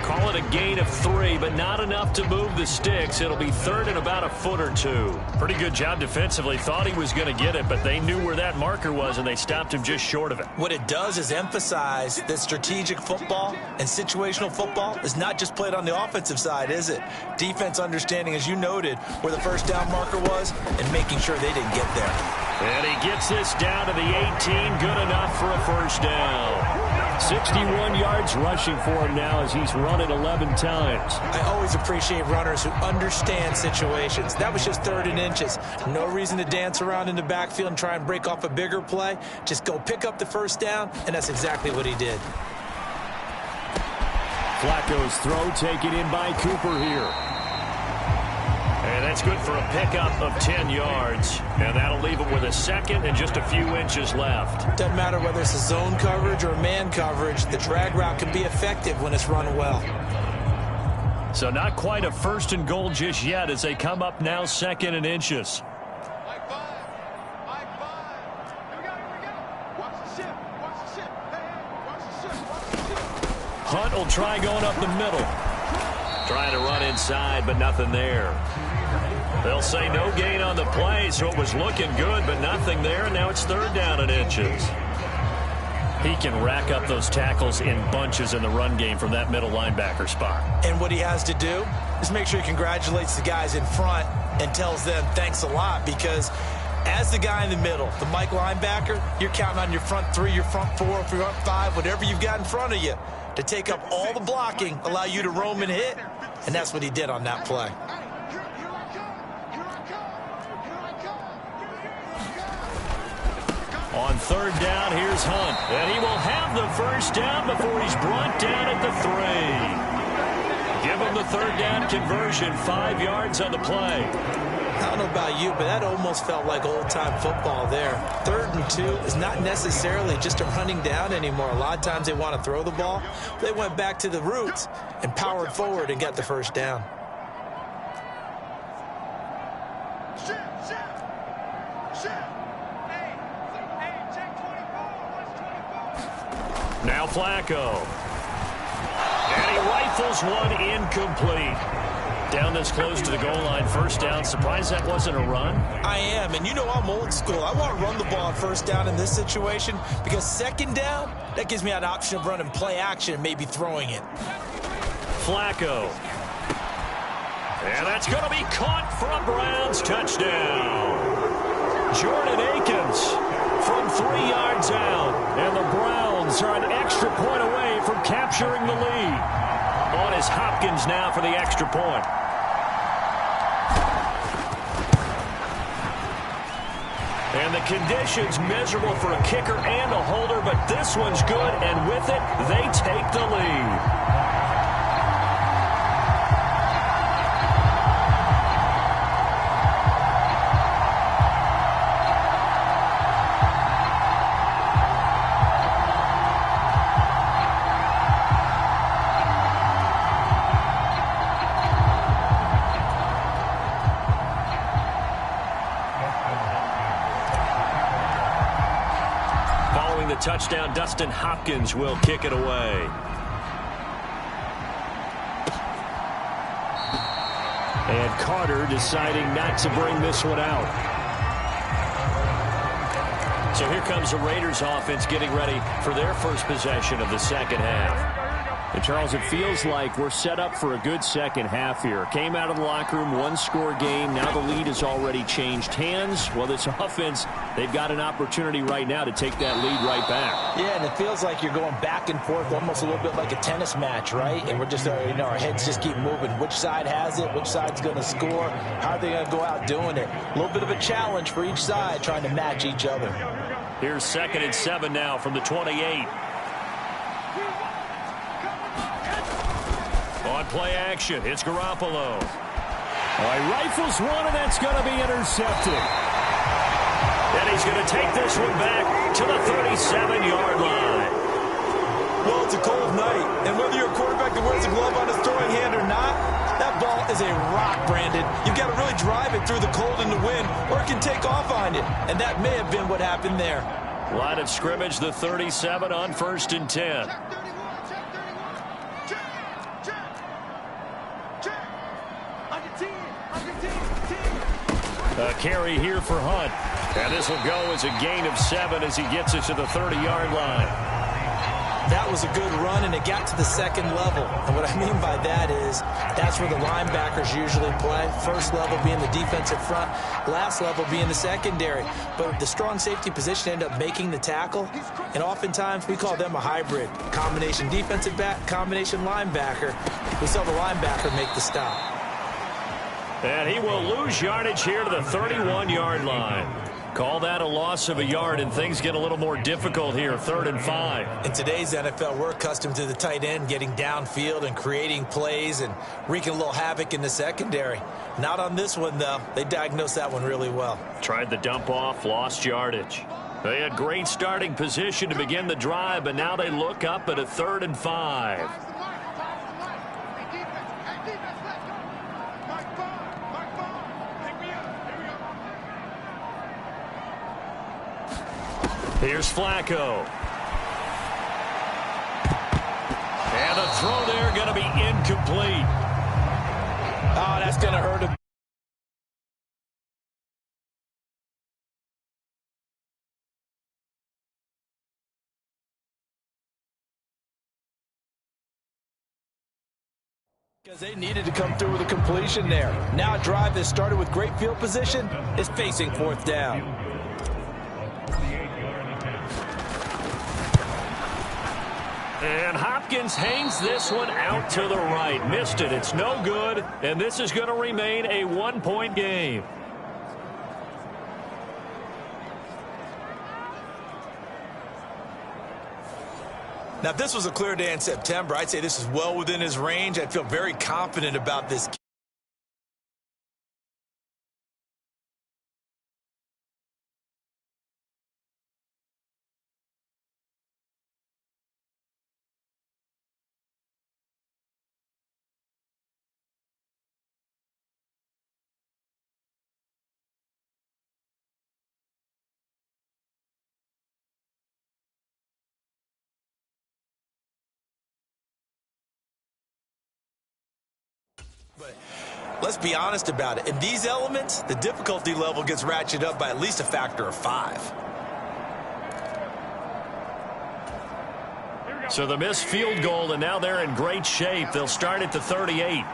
Call it a gain of 3, but not enough to move the sticks. It'll be third and about a foot or 2. Pretty good job defensively. Thought he was going to get it, but they knew where that marker was, and they stopped him just short of it. What it does is emphasize that strategic football and situational football is not just played on the offensive side, is it? Defense understanding, as you noted, where the first down marker was and making sure they didn't get there. And he gets this down to the 18. Good enough for a first down. 61 yards rushing for him now as he's run it 11 times. I always appreciate runners who understand situations. That was just 3rd and inches. No reason to dance around in the backfield and try and break off a bigger play. Just go pick up the first down, and that's exactly what he did. Flacco's throw taken in by Cooper here. And that's good for a pickup of 10 yards. And that'll leave him with a second and just a few inches left. Doesn't matter whether it's a zone coverage or man coverage. The drag route can be effective when it's run well. So not quite a 1st and goal just yet as they come up now 2nd and inches. Mike 5. Mike 5. Here we go. Watch the ship. Watch the ship. Hey, watch the ship. Watch the ship. Hunt will try going up the middle. Trying to run inside, but nothing there. They'll say no gain on the play, so it was looking good, but nothing there, and now it's 3rd down and inches. He can rack up those tackles in bunches in the run game from that middle linebacker spot. And what he has to do is make sure he congratulates the guys in front and tells them thanks a lot, because as the guy in the middle, the Mike linebacker, you're counting on your front 3, your front 4, your front 5, whatever you've got in front of you to take up all the blocking, allow you to roam and hit, and that's what he did on that play. On 3rd down, here's Hunt. And he will have the first down before he's brought down at the 3. Give him the 3rd down conversion, 5 yards on the play. I don't know about you, but that almost felt like old-time football there. 3rd and 2 is not necessarily just a running down anymore. A lot of times they want to throw the ball. They went back to the roots and powered forward and got the first down. Now Flacco. And he rifles one incomplete. Down this close to the goal line, first down. Surprised that wasn't a run? I am, and you know I'm old school. I want to run the ball on first down in this situation, because 2nd down, that gives me an option of running play action and maybe throwing it. Flacco. And that's going to be caught for a Browns touchdown. Jordan Akins from 3 yards out. And the Browns are an extra point away from capturing the lead. On is Hopkins now for the extra point. And the conditions miserable for a kicker and a holder, but this one's good, and with it, they take the lead. Touchdown, Dustin Hopkins will kick it away. And Carter deciding not to bring this one out. So here comes the Raiders offense getting ready for their first possession of the second half. And Charles, it feels like we're set up for a good second half here. Came out of the locker room, 1-score game. Now the lead has already changed hands. Well, this offense, they've got an opportunity right now to take that lead right back. Yeah, and it feels like you're going back and forth, almost a little bit like a tennis match, right? And we're just, our heads just keep moving. Which side has it? Which side's going to score? How are they going to go out doing it? A little bit of a challenge for each side, trying to match each other. Here's 2nd and 7 now from the 28. on play action. It's Garoppolo. All right, rifles one, and that's going to be intercepted. And he's going to take this one back to the 37-yard line. Well, it's a cold night, and whether you're a quarterback that wears a glove on his throwing hand or not, that ball is a rock, Brandon. You've got to really drive it through the cold and the wind, or it can take off on you. And that may have been what happened there. Line of scrimmage, the 37 on 1st and 10. A carry here for Hunt. And this will go as a gain of 7 as he gets it to the 30-yard line. That was a good run, and it got to the second level. And what I mean by that is that's where the linebackers usually play. First level being the defensive front, last level being the secondary. But the strong safety position ended up making the tackle, and oftentimes we call them a hybrid. Combination defensive back, combination linebacker. We saw the linebacker make the stop. And he will lose yardage here to the 31-yard line. Call that a loss of a yard, and things get a little more difficult here, 3rd and 5. In today's NFL, we're accustomed to the tight end getting downfield and creating plays and wreaking a little havoc in the secondary. Not on this one, though. They diagnosed that one really well. Tried the dump off, lost yardage. They had great starting position to begin the drive, but now they look up at a 3rd and 5. Here's Flacco. And the throw there going to be incomplete. Oh, that's going to hurt him. Because they needed to come through with a completion there. Now a drive that started with great field position is facing 4th down. And Hopkins hangs this one out to the right. Missed it. It's no good. And this is going to remain a 1-point game. Now, if this was a clear day in September, I'd say this is well within his range. I'd feel very confident about this. But let's be honest about it. In these elements, the difficulty level gets ratcheted up by at least a factor of 5. So the missed field goal, and now they're in great shape. They'll start at the 38.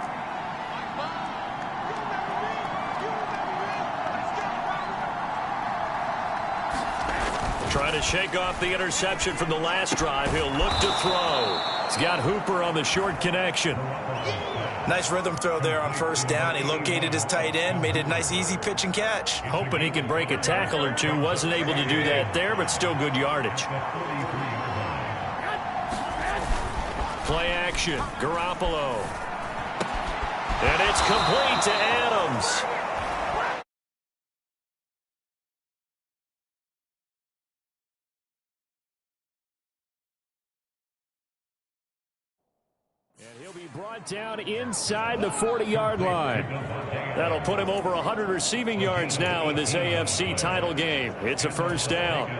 Trying to shake off the interception from the last drive. He'll look to throw. He's got Hooper on the short connection. Nice rhythm throw there on 1st down. He located his tight end, made it a nice, easy pitch and catch. Hoping he could break a tackle or two. Wasn't able to do that there, but still good yardage. Play action. Garoppolo. And it's complete to Adams. And he'll be brought down inside the 40-yard line. That'll put him over 100 receiving yards now in this AFC title game. It's a 1st down.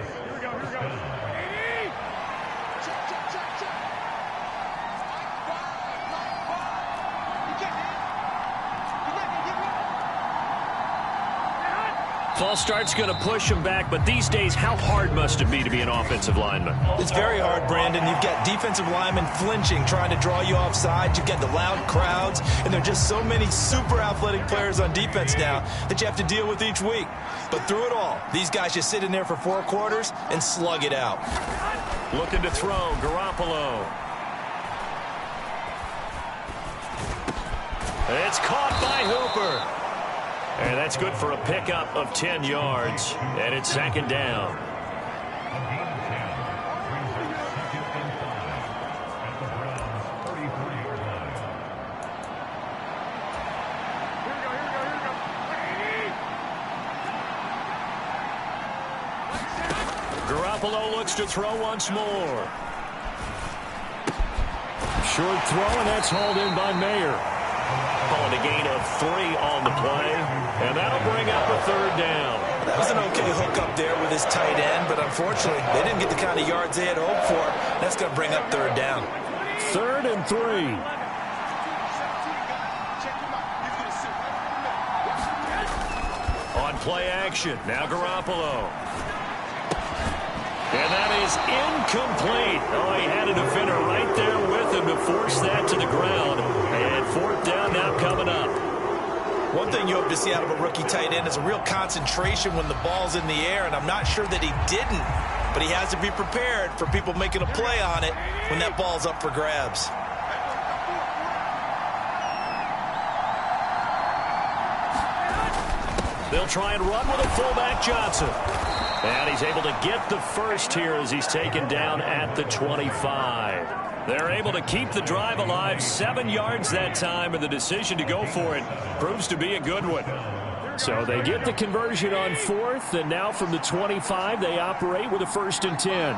False start's going to push him back, but these days, how hard must it be to be an offensive lineman? It's very hard, Brandon. You've got defensive linemen flinching, trying to draw you offside. You've got the loud crowds, and there are just so many super athletic players on defense now that you have to deal with each week. But through it all, these guys just sit in there for 4 quarters and slug it out. Looking to throw, Garoppolo. It's caught by Hooper. And that's good for a pickup of 10 yards. And it's 2nd down. Garoppolo looks to throw once more. Short throw, and that's hauled in by Mayer. Calling a gain of 3 on the play, and that'll bring up a 3rd down. That was an okay hook up there with his tight end, but unfortunately, they didn't get the kind of yards they had hoped for. That's going to bring up 3rd down. 3rd and 3. On play action, now Garoppolo. And that is incomplete. Oh, he had a defender right there with him to force that to the ground. And 4th down now coming up. One thing you hope to see out of a rookie tight end is a real concentration when the ball's in the air, and I'm not sure that he didn't, but he has to be prepared for people making a play on it when that ball's up for grabs. They'll try and run with a fullback, Johnson. And he's able to get the first here as he's taken down at the 25. They're able to keep the drive alive, 7 yards that time, and the decision to go for it proves to be a good one. So they get the conversion on 4th, and now from the 25, they operate with a 1st and 10.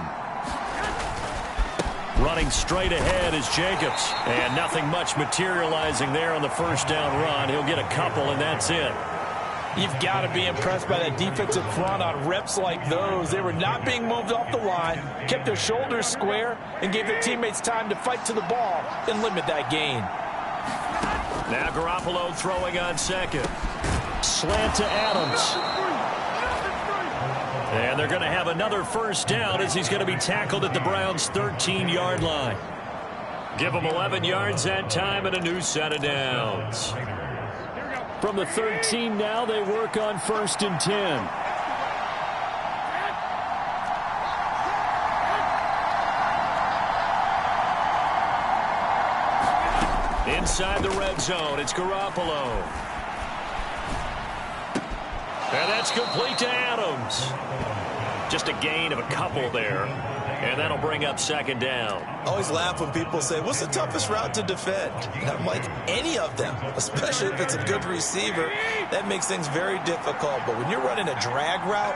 Running straight ahead is Jacobs, and nothing much materializing there on the 1st down run. He'll get a couple, and that's it. You've got to be impressed by that defensive front on reps like those. They were not being moved off the line, kept their shoulders square, and gave their teammates time to fight to the ball and limit that gain. Now Garoppolo throwing on 2nd. Slant to Adams. And they're going to have another 1st down as he's going to be tackled at the Browns' 13-yard line. Give them 11 yards that time and a new set of downs. From the 13 now, they work on 1st and 10. Inside the red zone, it's Garoppolo. And that's complete to Adams. Just a gain of a couple there. And that'll bring up 2nd down. I always laugh when people say, what's the toughest route to defend? And I'm like, any of them, especially if it's a good receiver. That makes things very difficult. But when you're running a drag route,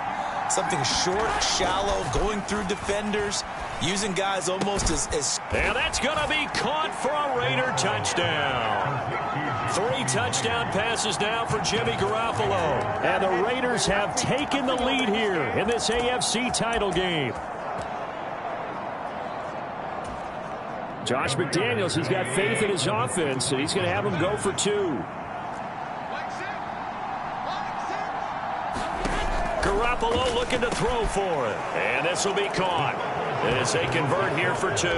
something short, shallow, going through defenders, using guys almost as... And that's going to be caught for a Raider touchdown. 3 touchdown passes now for Jimmy Garoppolo. And the Raiders have taken the lead here in this AFC title game. Josh McDaniels, he's got faith in his offense, and he's going to have him go for 2. Garoppolo looking to throw for it. And this will be caught as they convert here for 2.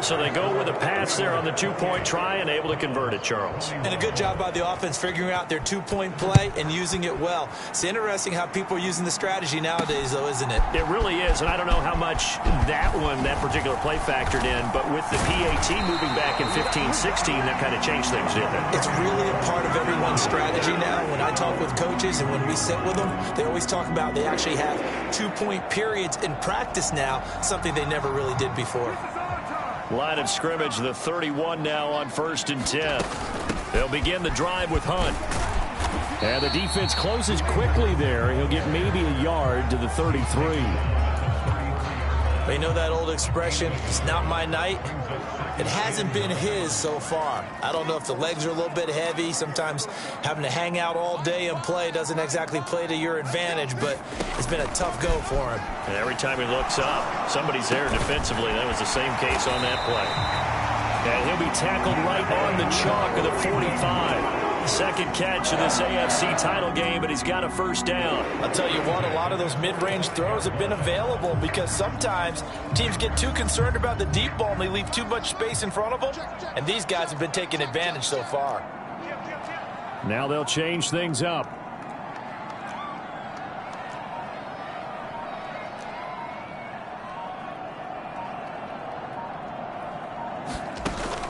So they go with a pass there on the 2-point try and able to convert it, Charles. And a good job by the offense figuring out their 2-point play and using it well. It's interesting how people are using the strategy nowadays, though, isn't it? It really is, and I don't know how much that particular play factored in, but with the PAT moving back in 15-16, that kind of changed things, didn't it? It's really a part of everyone's strategy now. When I talk with coaches and when we sit with them, they always talk about they actually have 2-point periods in practice now, something they never really did before. Line of scrimmage, the 31 now on 1st and 10. They'll begin the drive with Hunt. And the defense closes quickly there. He'll get maybe a yard to the 33. They know that old expression, it's not my night. It hasn't been his so far. I don't know if the legs are a little bit heavy. Sometimes having to hang out all day and play doesn't exactly play to your advantage, but it's been a tough go for him. And every time he looks up, somebody's there defensively. That was the same case on that play. And he'll be tackled right on the chalk of the 45. Second catch of this AFC title game, but he's got a 1st down. I'll tell you what, a lot of those mid-range throws have been available because sometimes teams get too concerned about the deep ball and they leave too much space in front of them, and these guys have been taking advantage so far. Now they'll change things up.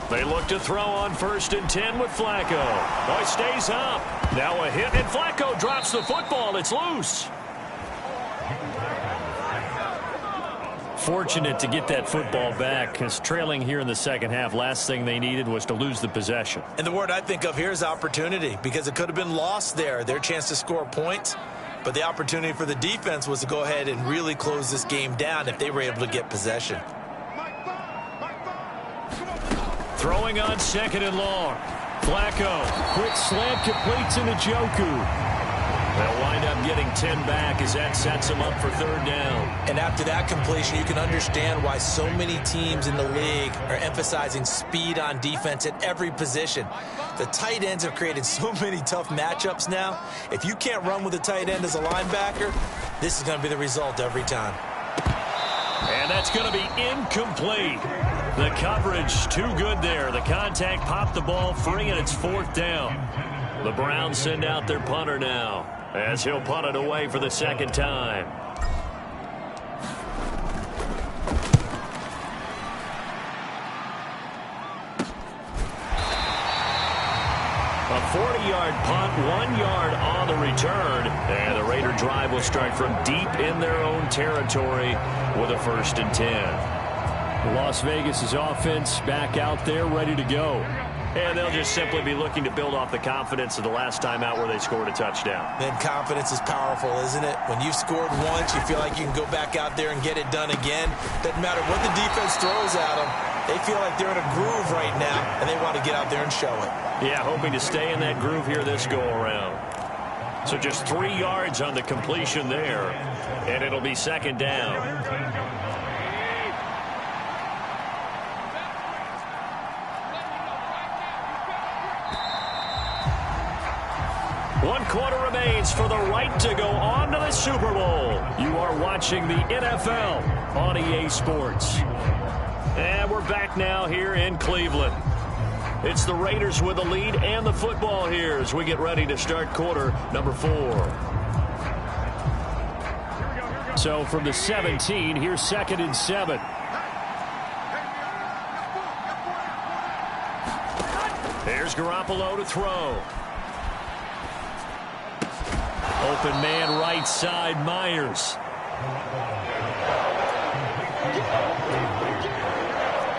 They look to throw on 1st and 10 with Flacco. Boy, stays up. Now a hit, and Flacco drops the football. It's loose. Fortunate to get that football back, because trailing here in the second half, last thing they needed was to lose the possession. And the word I think of here is opportunity, because it could have been lost there. Their chance to score points. But the opportunity for the defense was to go ahead and really close this game down if they were able to get possession. Throwing on 2nd and long. Flacco. Quick slant completes into Njoku. They'll wind up getting 10 back as that sets them up for 3rd down. And after that completion, you can understand why so many teams in the league are emphasizing speed on defense at every position. The tight ends have created so many tough matchups now. If you can't run with a tight end as a linebacker, this is going to be the result every time. And that's going to be incomplete. The coverage too good there. The contact popped the ball free, and it's 4th down. The Browns send out their punter now, as he'll punt it away for the 2nd time. A 40-yard punt, 1 yard on the return. And the Raider drive will start from deep in their own territory with a 1st and 10. Las Vegas' offense back out there ready to go. And they'll just simply be looking to build off the confidence of the last time out where they scored a touchdown. Then confidence is powerful, isn't it? When you've scored once, you feel like you can go back out there and get it done again. Doesn't matter what the defense throws at them. They feel like they're in a groove right now, and they want to get out there and show it. Yeah, hoping to stay in that groove here this go-around. So just 3 yards on the completion there, and it'll be 2nd down. One quarter remains for the right to go on to the Super Bowl. You are watching the NFL on EA Sports. And we're back now here in Cleveland. It's the Raiders with the lead and the football here as we get ready to start quarter number 4. So from the 17, here's 2nd and 7. There's Garoppolo to throw. Open man right side, Myers.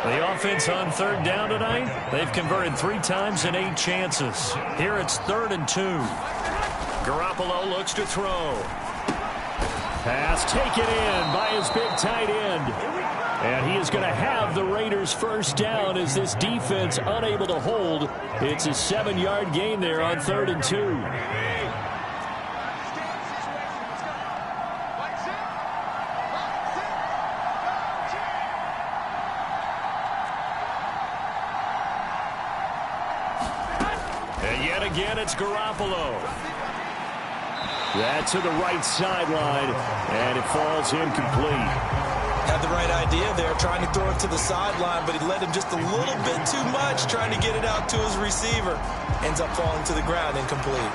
The offense on 3rd down tonight, they've converted 3 times in 8 chances. Here it's 3rd and 2. Garoppolo looks to throw. Pass taken in by his big tight end. And he is going to have the Raiders' 1st down as this defense unable to hold. It's a 7-yard gain there on 3rd and 2. Again, it's Garoppolo. That's to the right sideline, and it falls incomplete. Had the right idea there, trying to throw it to the sideline, but he led him just a little bit too much, trying to get it out to his receiver. Ends up falling to the ground, incomplete.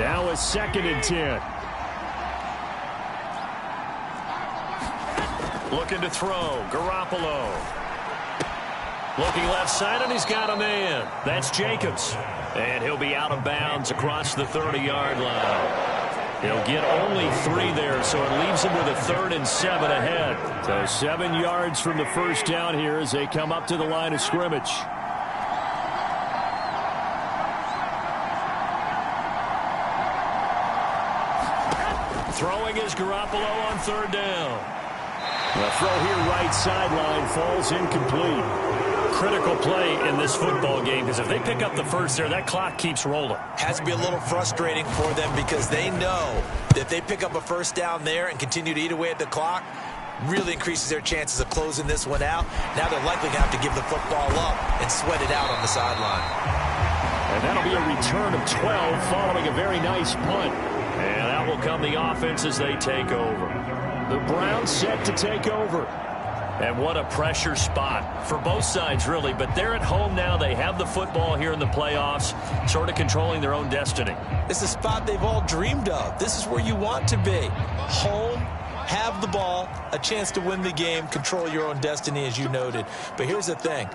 Now a 2nd and 10. Looking to throw, Garoppolo. Looking left side, and he's got a man. That's Jacobs. And he'll be out of bounds across the 30-yard line. He'll get only 3 there, so it leaves him with a 3rd and 7 ahead. So 7 yards from the 1st down here as they come up to the line of scrimmage. Throwing is Garoppolo on 3rd down. The throw here right sideline falls incomplete. Critical play in this football game because if they pick up the 1st there, that clock keeps rolling. Has to be a little frustrating for them because they know that if they pick up a 1st down there and continue to eat away at the clock, really increases their chances of closing this one out. Now they're likely going to have to give the football up and sweat it out on the sideline. And that'll be a return of 12 following a very nice punt. And out will come the offense as they take over. The Browns set to take over. And what a pressure spot for both sides, really. But they're at home now. They have the football here in the playoffs, sort of controlling their own destiny. It's a spot they've all dreamed of. This is where you want to be. Home, have the ball, a chance to win the game, control your own destiny, as you noted. But here's the thing.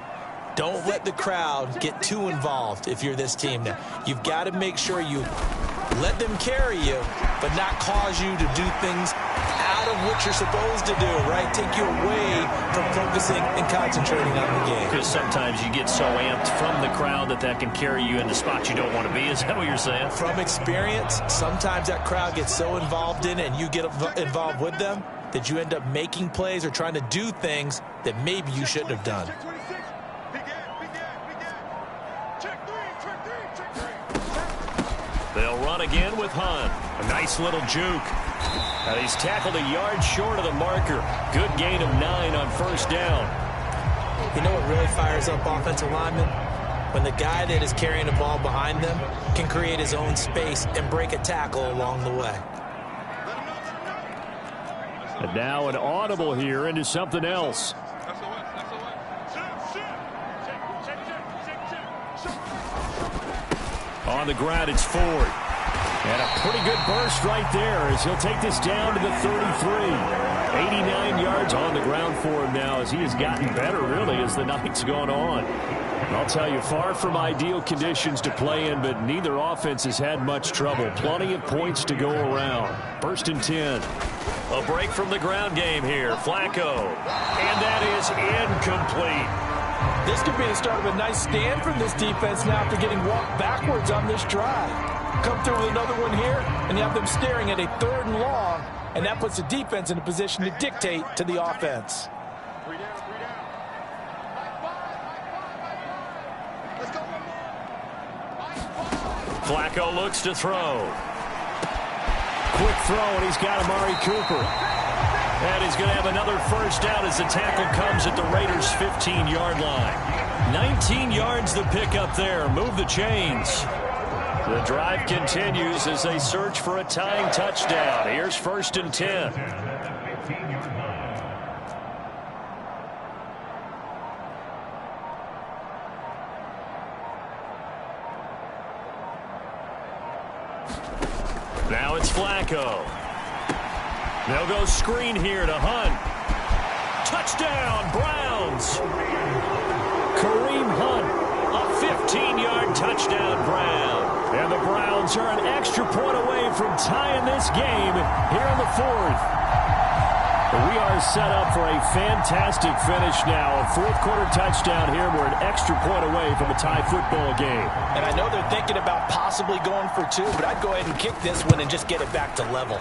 Don't let the crowd get too involved if you're this team now. You've got to make sure you let them carry you, but not cause you to do things out of what you're supposed to do, right? Take you away from focusing and concentrating on the game. Because sometimes you get so amped from the crowd that can carry you into spots you don't want to be. Is that what you're saying? From experience, sometimes that crowd gets so involved in it and you get involved with them that you end up making plays or trying to do things that maybe you shouldn't have done. They'll run again with Hunt. A nice little juke. He's tackled a yard short of the marker. Good gain of 9 on first down. You know what really fires up offensive linemen? When the guy that is carrying the ball behind them can create his own space and break a tackle along the way. And now an audible here into something else. On the ground, it's Ford. And a pretty good burst right there as he'll take this down to the 33. 89 yards on the ground for him now as he has gotten better, really, as the night's gone on. I'll tell you, far from ideal conditions to play in, but neither offense has had much trouble. Plenty of points to go around. 1st and 10. A break from the ground game here. Flacco. And that is incomplete. This could be the start of a nice stand from this defense now after getting walked backwards on this drive. Come through with another one here, and you have them staring at a 3rd and long, and that puts the defense in a position to dictate to the offense. Flacco looks to throw. Quick throw, and he's got Amari Cooper. And he's going to have another first down as the tackle comes at the Raiders' 15-yard line. 19 yards the pickup there. Move the chains. The drive continues as they search for a tying touchdown. Here's 1st and 10. Now it's Flacco. They'll go screen here to Hunt. Touchdown, Browns. Kareem Hunt. A 15-yard touchdown, Brown. And the Browns are an extra point away from tying this game here in the 4th. We are set up for a fantastic finish now. A 4th quarter touchdown here. We're an extra point away from a tie football game. And I know they're thinking about possibly going for 2, but I'd go ahead and kick this one and just get it back to level.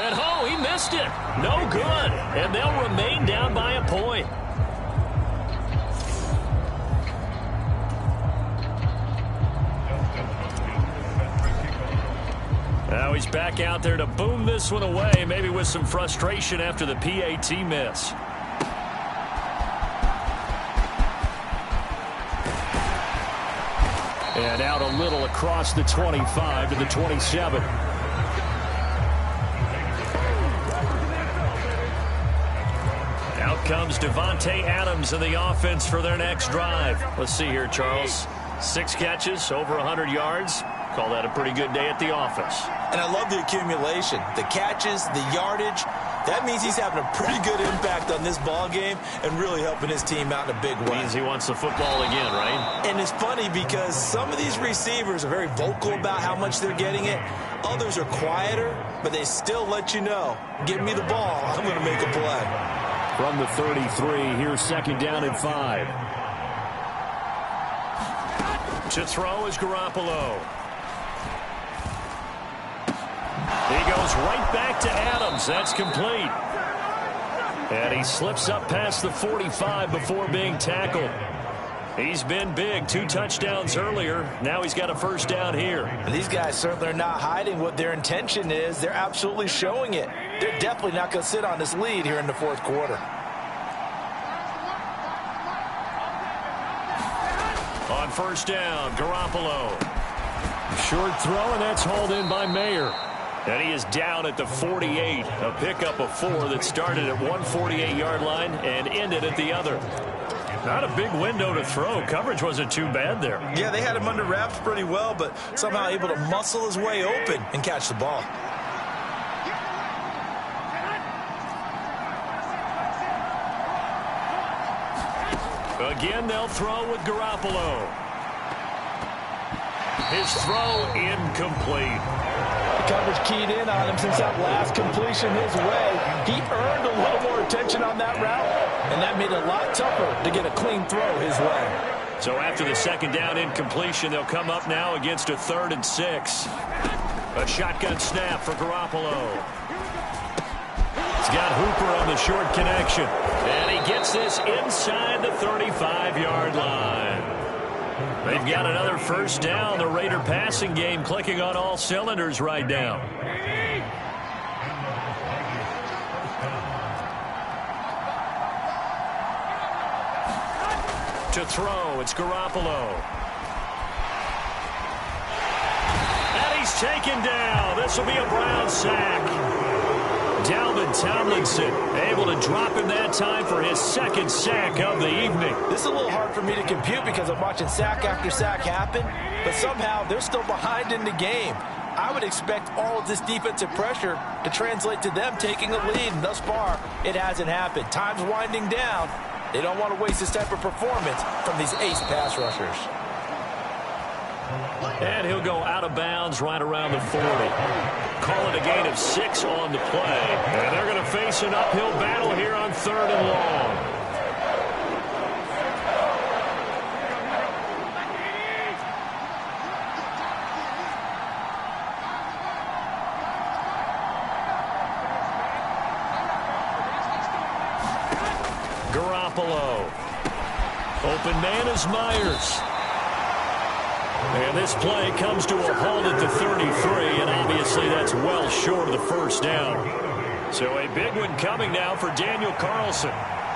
And he missed it. No good. And they'll remain down by a point. Now he's back out there to boom this one away, maybe with some frustration after the PAT miss. And out a little across the 25 to the 27. Out comes Devontae Adams in the offense for their next drive. Let's see here, Charles. 6 catches, over 100 yards. Call that a pretty good day at the office. And I love the accumulation, the catches, the yardage. That means he's having a pretty good impact on this ball game and really helping his team out in a big way. Means he wants the football again, right? And it's funny because some of these receivers are very vocal about how much they're getting it. Others are quieter, but they still let you know, give me the ball, I'm going to make a play. From the 33, here's 2nd down and 5. To throw is Garoppolo. He goes right back to Adams. That's complete. And he slips up past the 45 before being tackled. He's been big. 2 touchdowns earlier. Now he's got a first down here. And these guys certainly are not hiding what their intention is. They're absolutely showing it. They're definitely not going to sit on this lead here in the 4th quarter. On first down, Garoppolo. Short throw, and that's hauled in by Mayer. And he is down at the 48. A pickup of 4 that started at one 48-yard line and ended at the other. Not a big window to throw. Coverage wasn't too bad there. Yeah, they had him under wraps pretty well, but somehow able to muscle his way open and catch the ball. Again, they'll throw with Garoppolo. His throw incomplete. The coverage keyed in on him since that last completion his way. He earned a little more attention on that route, and that made it a lot tougher to get a clean throw his way. So after the second down incompletion, they'll come up now against a 3rd and 6. A shotgun snap for Garoppolo. He's got Hooper on the short connection. And he gets this inside the 35-yard line. They've got another first down. The Raider passing game clicking on all cylinders right now. To throw, it's Garoppolo. And he's taken down. This will be a Brown sack. Dalvin Tomlinson able to drop him that time for his 2nd sack of the evening. This is a little hard for me to compute because I'm watching sack after sack happen, but somehow they're still behind in the game. I would expect all of this defensive pressure to translate to them taking a lead, and thus far, it hasn't happened. Time's winding down. They don't want to waste this type of performance from these ace pass rushers. And he'll go out of bounds right around the 40. Call it a gain of 6 on the play. And they're going to face an uphill battle here on 3rd and long. Garoppolo. Open man is Myers. And this play comes to a halt at the 33, and obviously that's well short of the first down. So a big one coming now for Daniel Carlson.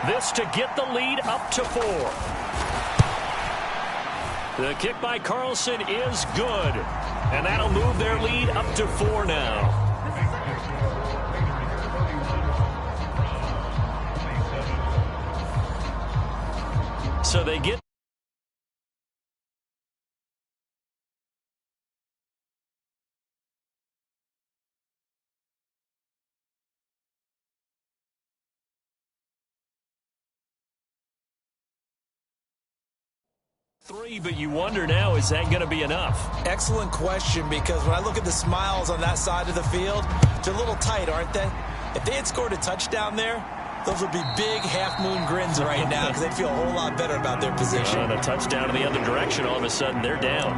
This to get the lead up to 4. The kick by Carlson is good, and that'll move their lead up to 4 now. So they get 3, but you wonder now, is that going to be enough? Excellent question, because when I look at the smiles on that side of the field, they're a little tight, aren't they? If they had scored a touchdown there, those would be big half-moon grins right now because they'd feel a whole lot better about their position. And a touchdown in the other direction, all of a sudden they're down.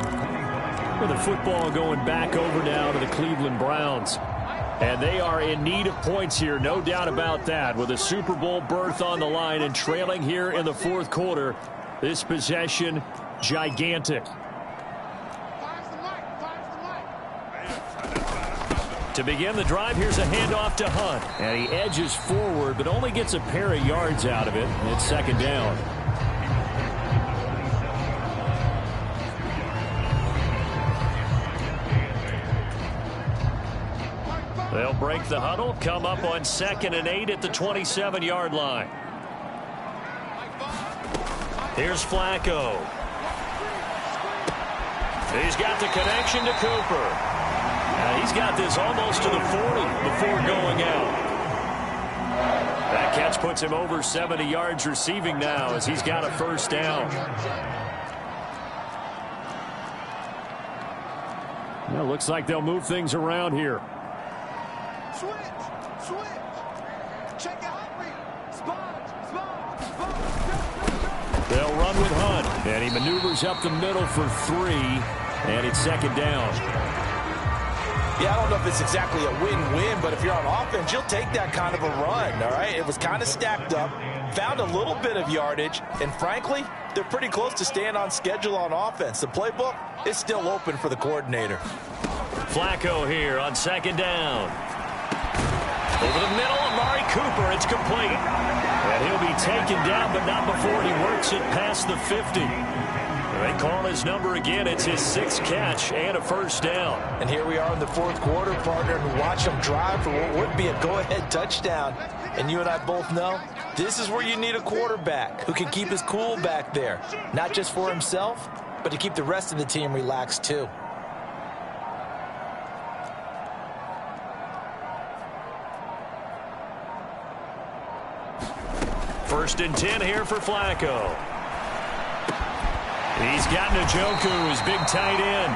With the football going back over now to the Cleveland Browns. And they are in need of points here, no doubt about that. With a Super Bowl berth on the line and trailing here in the 4th quarter, this possession gigantic. To begin the drive, here's a handoff to Hunt. And he edges forward, but only gets a pair of yards out of it. And it's 2nd down. They'll break the huddle, come up on 2nd and 8 at the 27-yard line. Here's Flacco. He's got the connection to Cooper. And he's got this almost to the 40 before going out. That catch puts him over 70 yards receiving now as he's got a first down. Well, looks like they'll move things around here. Switch. Check out. Spot. They'll run with Hunt. And he maneuvers up the middle for 3. And it's 2nd down. Yeah, I don't know if it's exactly a win-win, but if you're on offense, you'll take that kind of a run, all right? It was kind of stacked up, found a little bit of yardage, and frankly, they're pretty close to staying on schedule on offense. The playbook is still open for the coordinator. Flacco here on 2nd down. Over the middle, Amari Cooper, it's complete. And he'll be taken down, but not before he works it past the 50. They call his number again. It's his 6th catch and a first down. And here we are in the 4th quarter, partner, and watch him drive for what would be a go-ahead touchdown. And you and I both know this is where you need a quarterback who can keep his cool back there, not just for himself, but to keep the rest of the team relaxed too. First and 10 here for Flacco. He's got Njoku, his big tight end.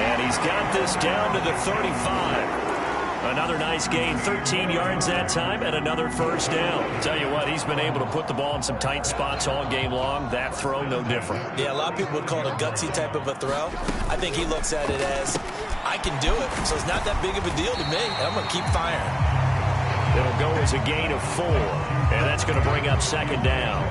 And he's he's got this down to the 35. Another nice gain, 13 yards that time, and another first down. Tell you what, he's been able to put the ball in some tight spots all game long. That throw, no different. Yeah, a lot of people would call it a gutsy type of a throw. I think he looks at it as, I can do it, so it's not that big of a deal to me, and I'm going to keep firing. It'll go as a gain of 4, and that's going to bring up second down.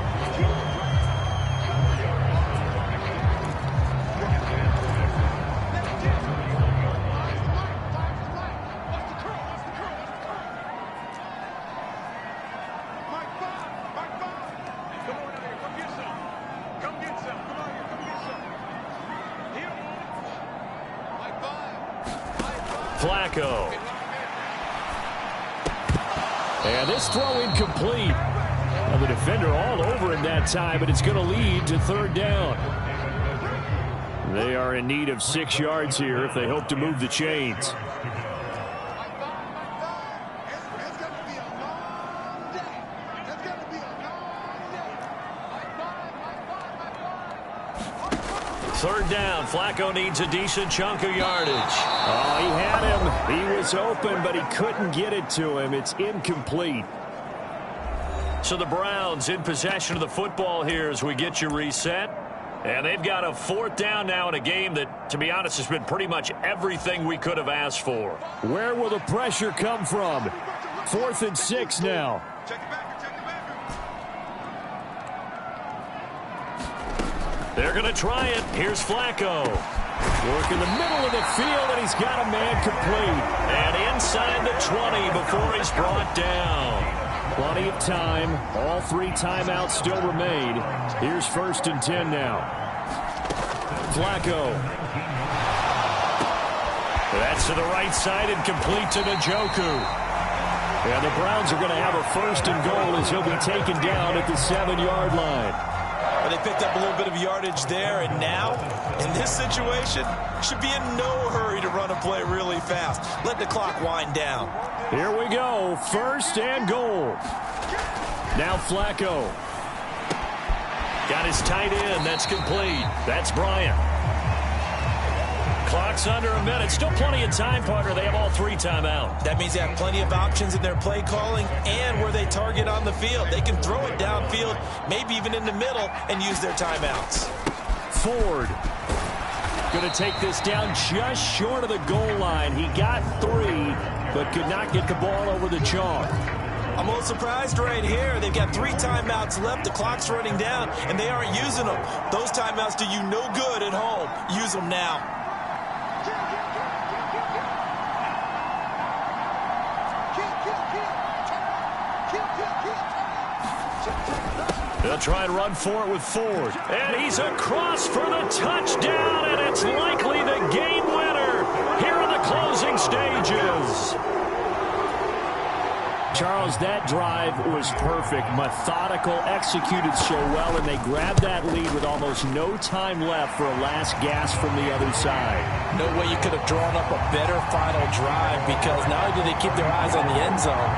Flacco. And this throw incomplete. Well, the defender all over him that time, but it's going to lead to third down. They are in need of 6 yards here if they hope to move the chains. Third down. Flacco needs a decent chunk of yardage. Oh, he had him. He was open, but he couldn't get it to him. It's incomplete. So the Browns in possession of the football here as we get you reset. And they've got a fourth down now in a game that, to be honest, has been pretty much everything we could have asked for. Where will the pressure come from? 4th and 6 now. They're going to try it. Here's Flacco. Work in the middle of the field, and he's got a man complete. And inside the 20 before he's brought down. Plenty of time. All 3 timeouts still remain. Here's 1st and 10 now. Flacco. That's to the right side and complete to Njoku. And the Browns are going to have a 1st and goal as he'll be taken down at the 7-yard line. Well, they picked up a little bit of yardage there, and now, in this situation, should be in no hurry to run a play really fast. Let the clock wind down. Here we go, 1st and goal. Now Flacco. Got his tight end. That's complete. That's Bryant. Clock's under a minute. Still plenty of time, partner. They have all 3 timeouts. That means they have plenty of options in their play calling and where they target on the field. They can throw it downfield, maybe even in the middle, and use their timeouts. Ford going to take this down just short of the goal line. He got 3, but could not get the ball over the chalk. I'm a little surprised right here. They've got 3 timeouts left. The clock's running down, and they aren't using them. Those timeouts do you no good at home. Use them now. They'll try and run for it with Ford. And he's across for the touchdown, and it's likely the game winner here in the closing stages. Charles, that drive was perfect, methodical, executed so well, and they grabbed that lead with almost no time left for a last gasp from the other side. No way you could have drawn up a better final drive, because not only did they keep their eyes on the end zone,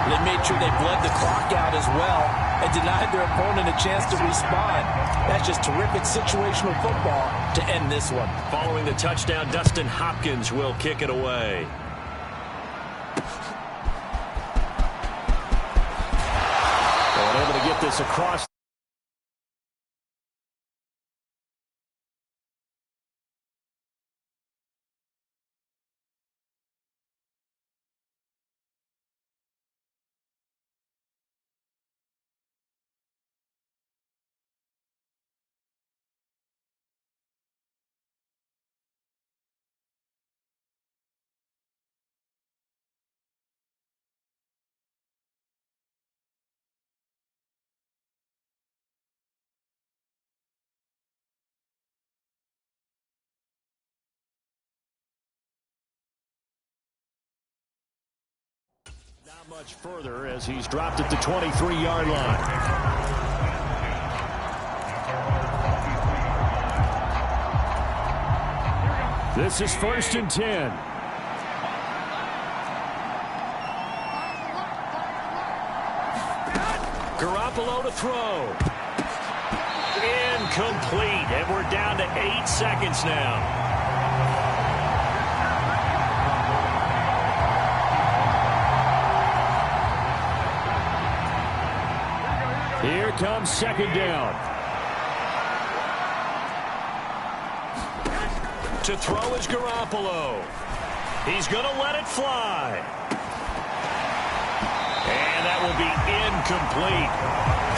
they made sure they bled the clock out as well and denied their opponent a chance to respond. That's just terrific situational football to end this one. Following the touchdown, Dustin Hopkins will kick it away. Able to get this across. Not much further as he's dropped at the 23-yard line. This is 1st and 10. Garoppolo to throw. Incomplete, and we're down to 8 seconds now. comes second down. To throw is Garoppolo. He's going to let it fly. And that will be incomplete.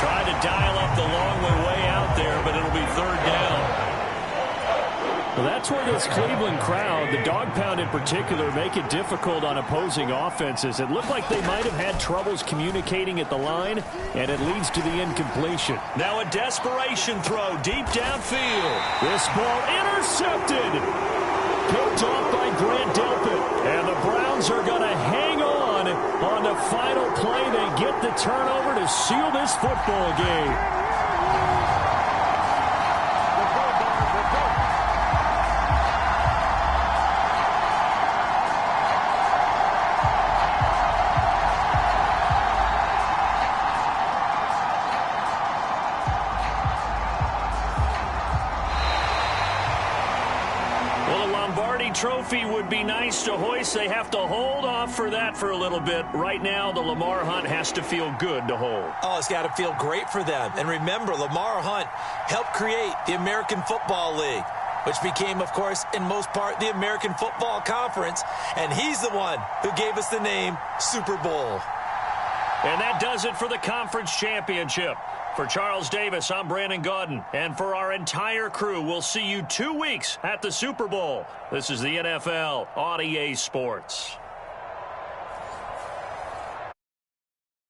Trying to dial up the long way out there, but it'll be third down. Well, that's where this Cleveland crowd, the dog pound in particular, make it difficult on opposing offenses. It looked like they might have had troubles communicating at the line, and it leads to the incompletion. Now a desperation throw deep downfield. This ball intercepted. Picked off by Grant Delpit. And the Browns are going to hang on the final play. They get the turnover to seal this football game. Trophy would be nice to hoist. They have to hold off for that for a little bit. Right now, the Lamar Hunt has to feel good to hold. Oh, it's got to feel great for them. And remember, Lamar Hunt helped create the American Football League, which became, of course, in most part, the American Football Conference. And he's the one who gave us the name Super Bowl. And that does it for the conference championship. For Charles Davis, I'm Brandon Gaudin. And for our entire crew, we'll see you 2 weeks at the Super Bowl. This is the NFL on EA Sports.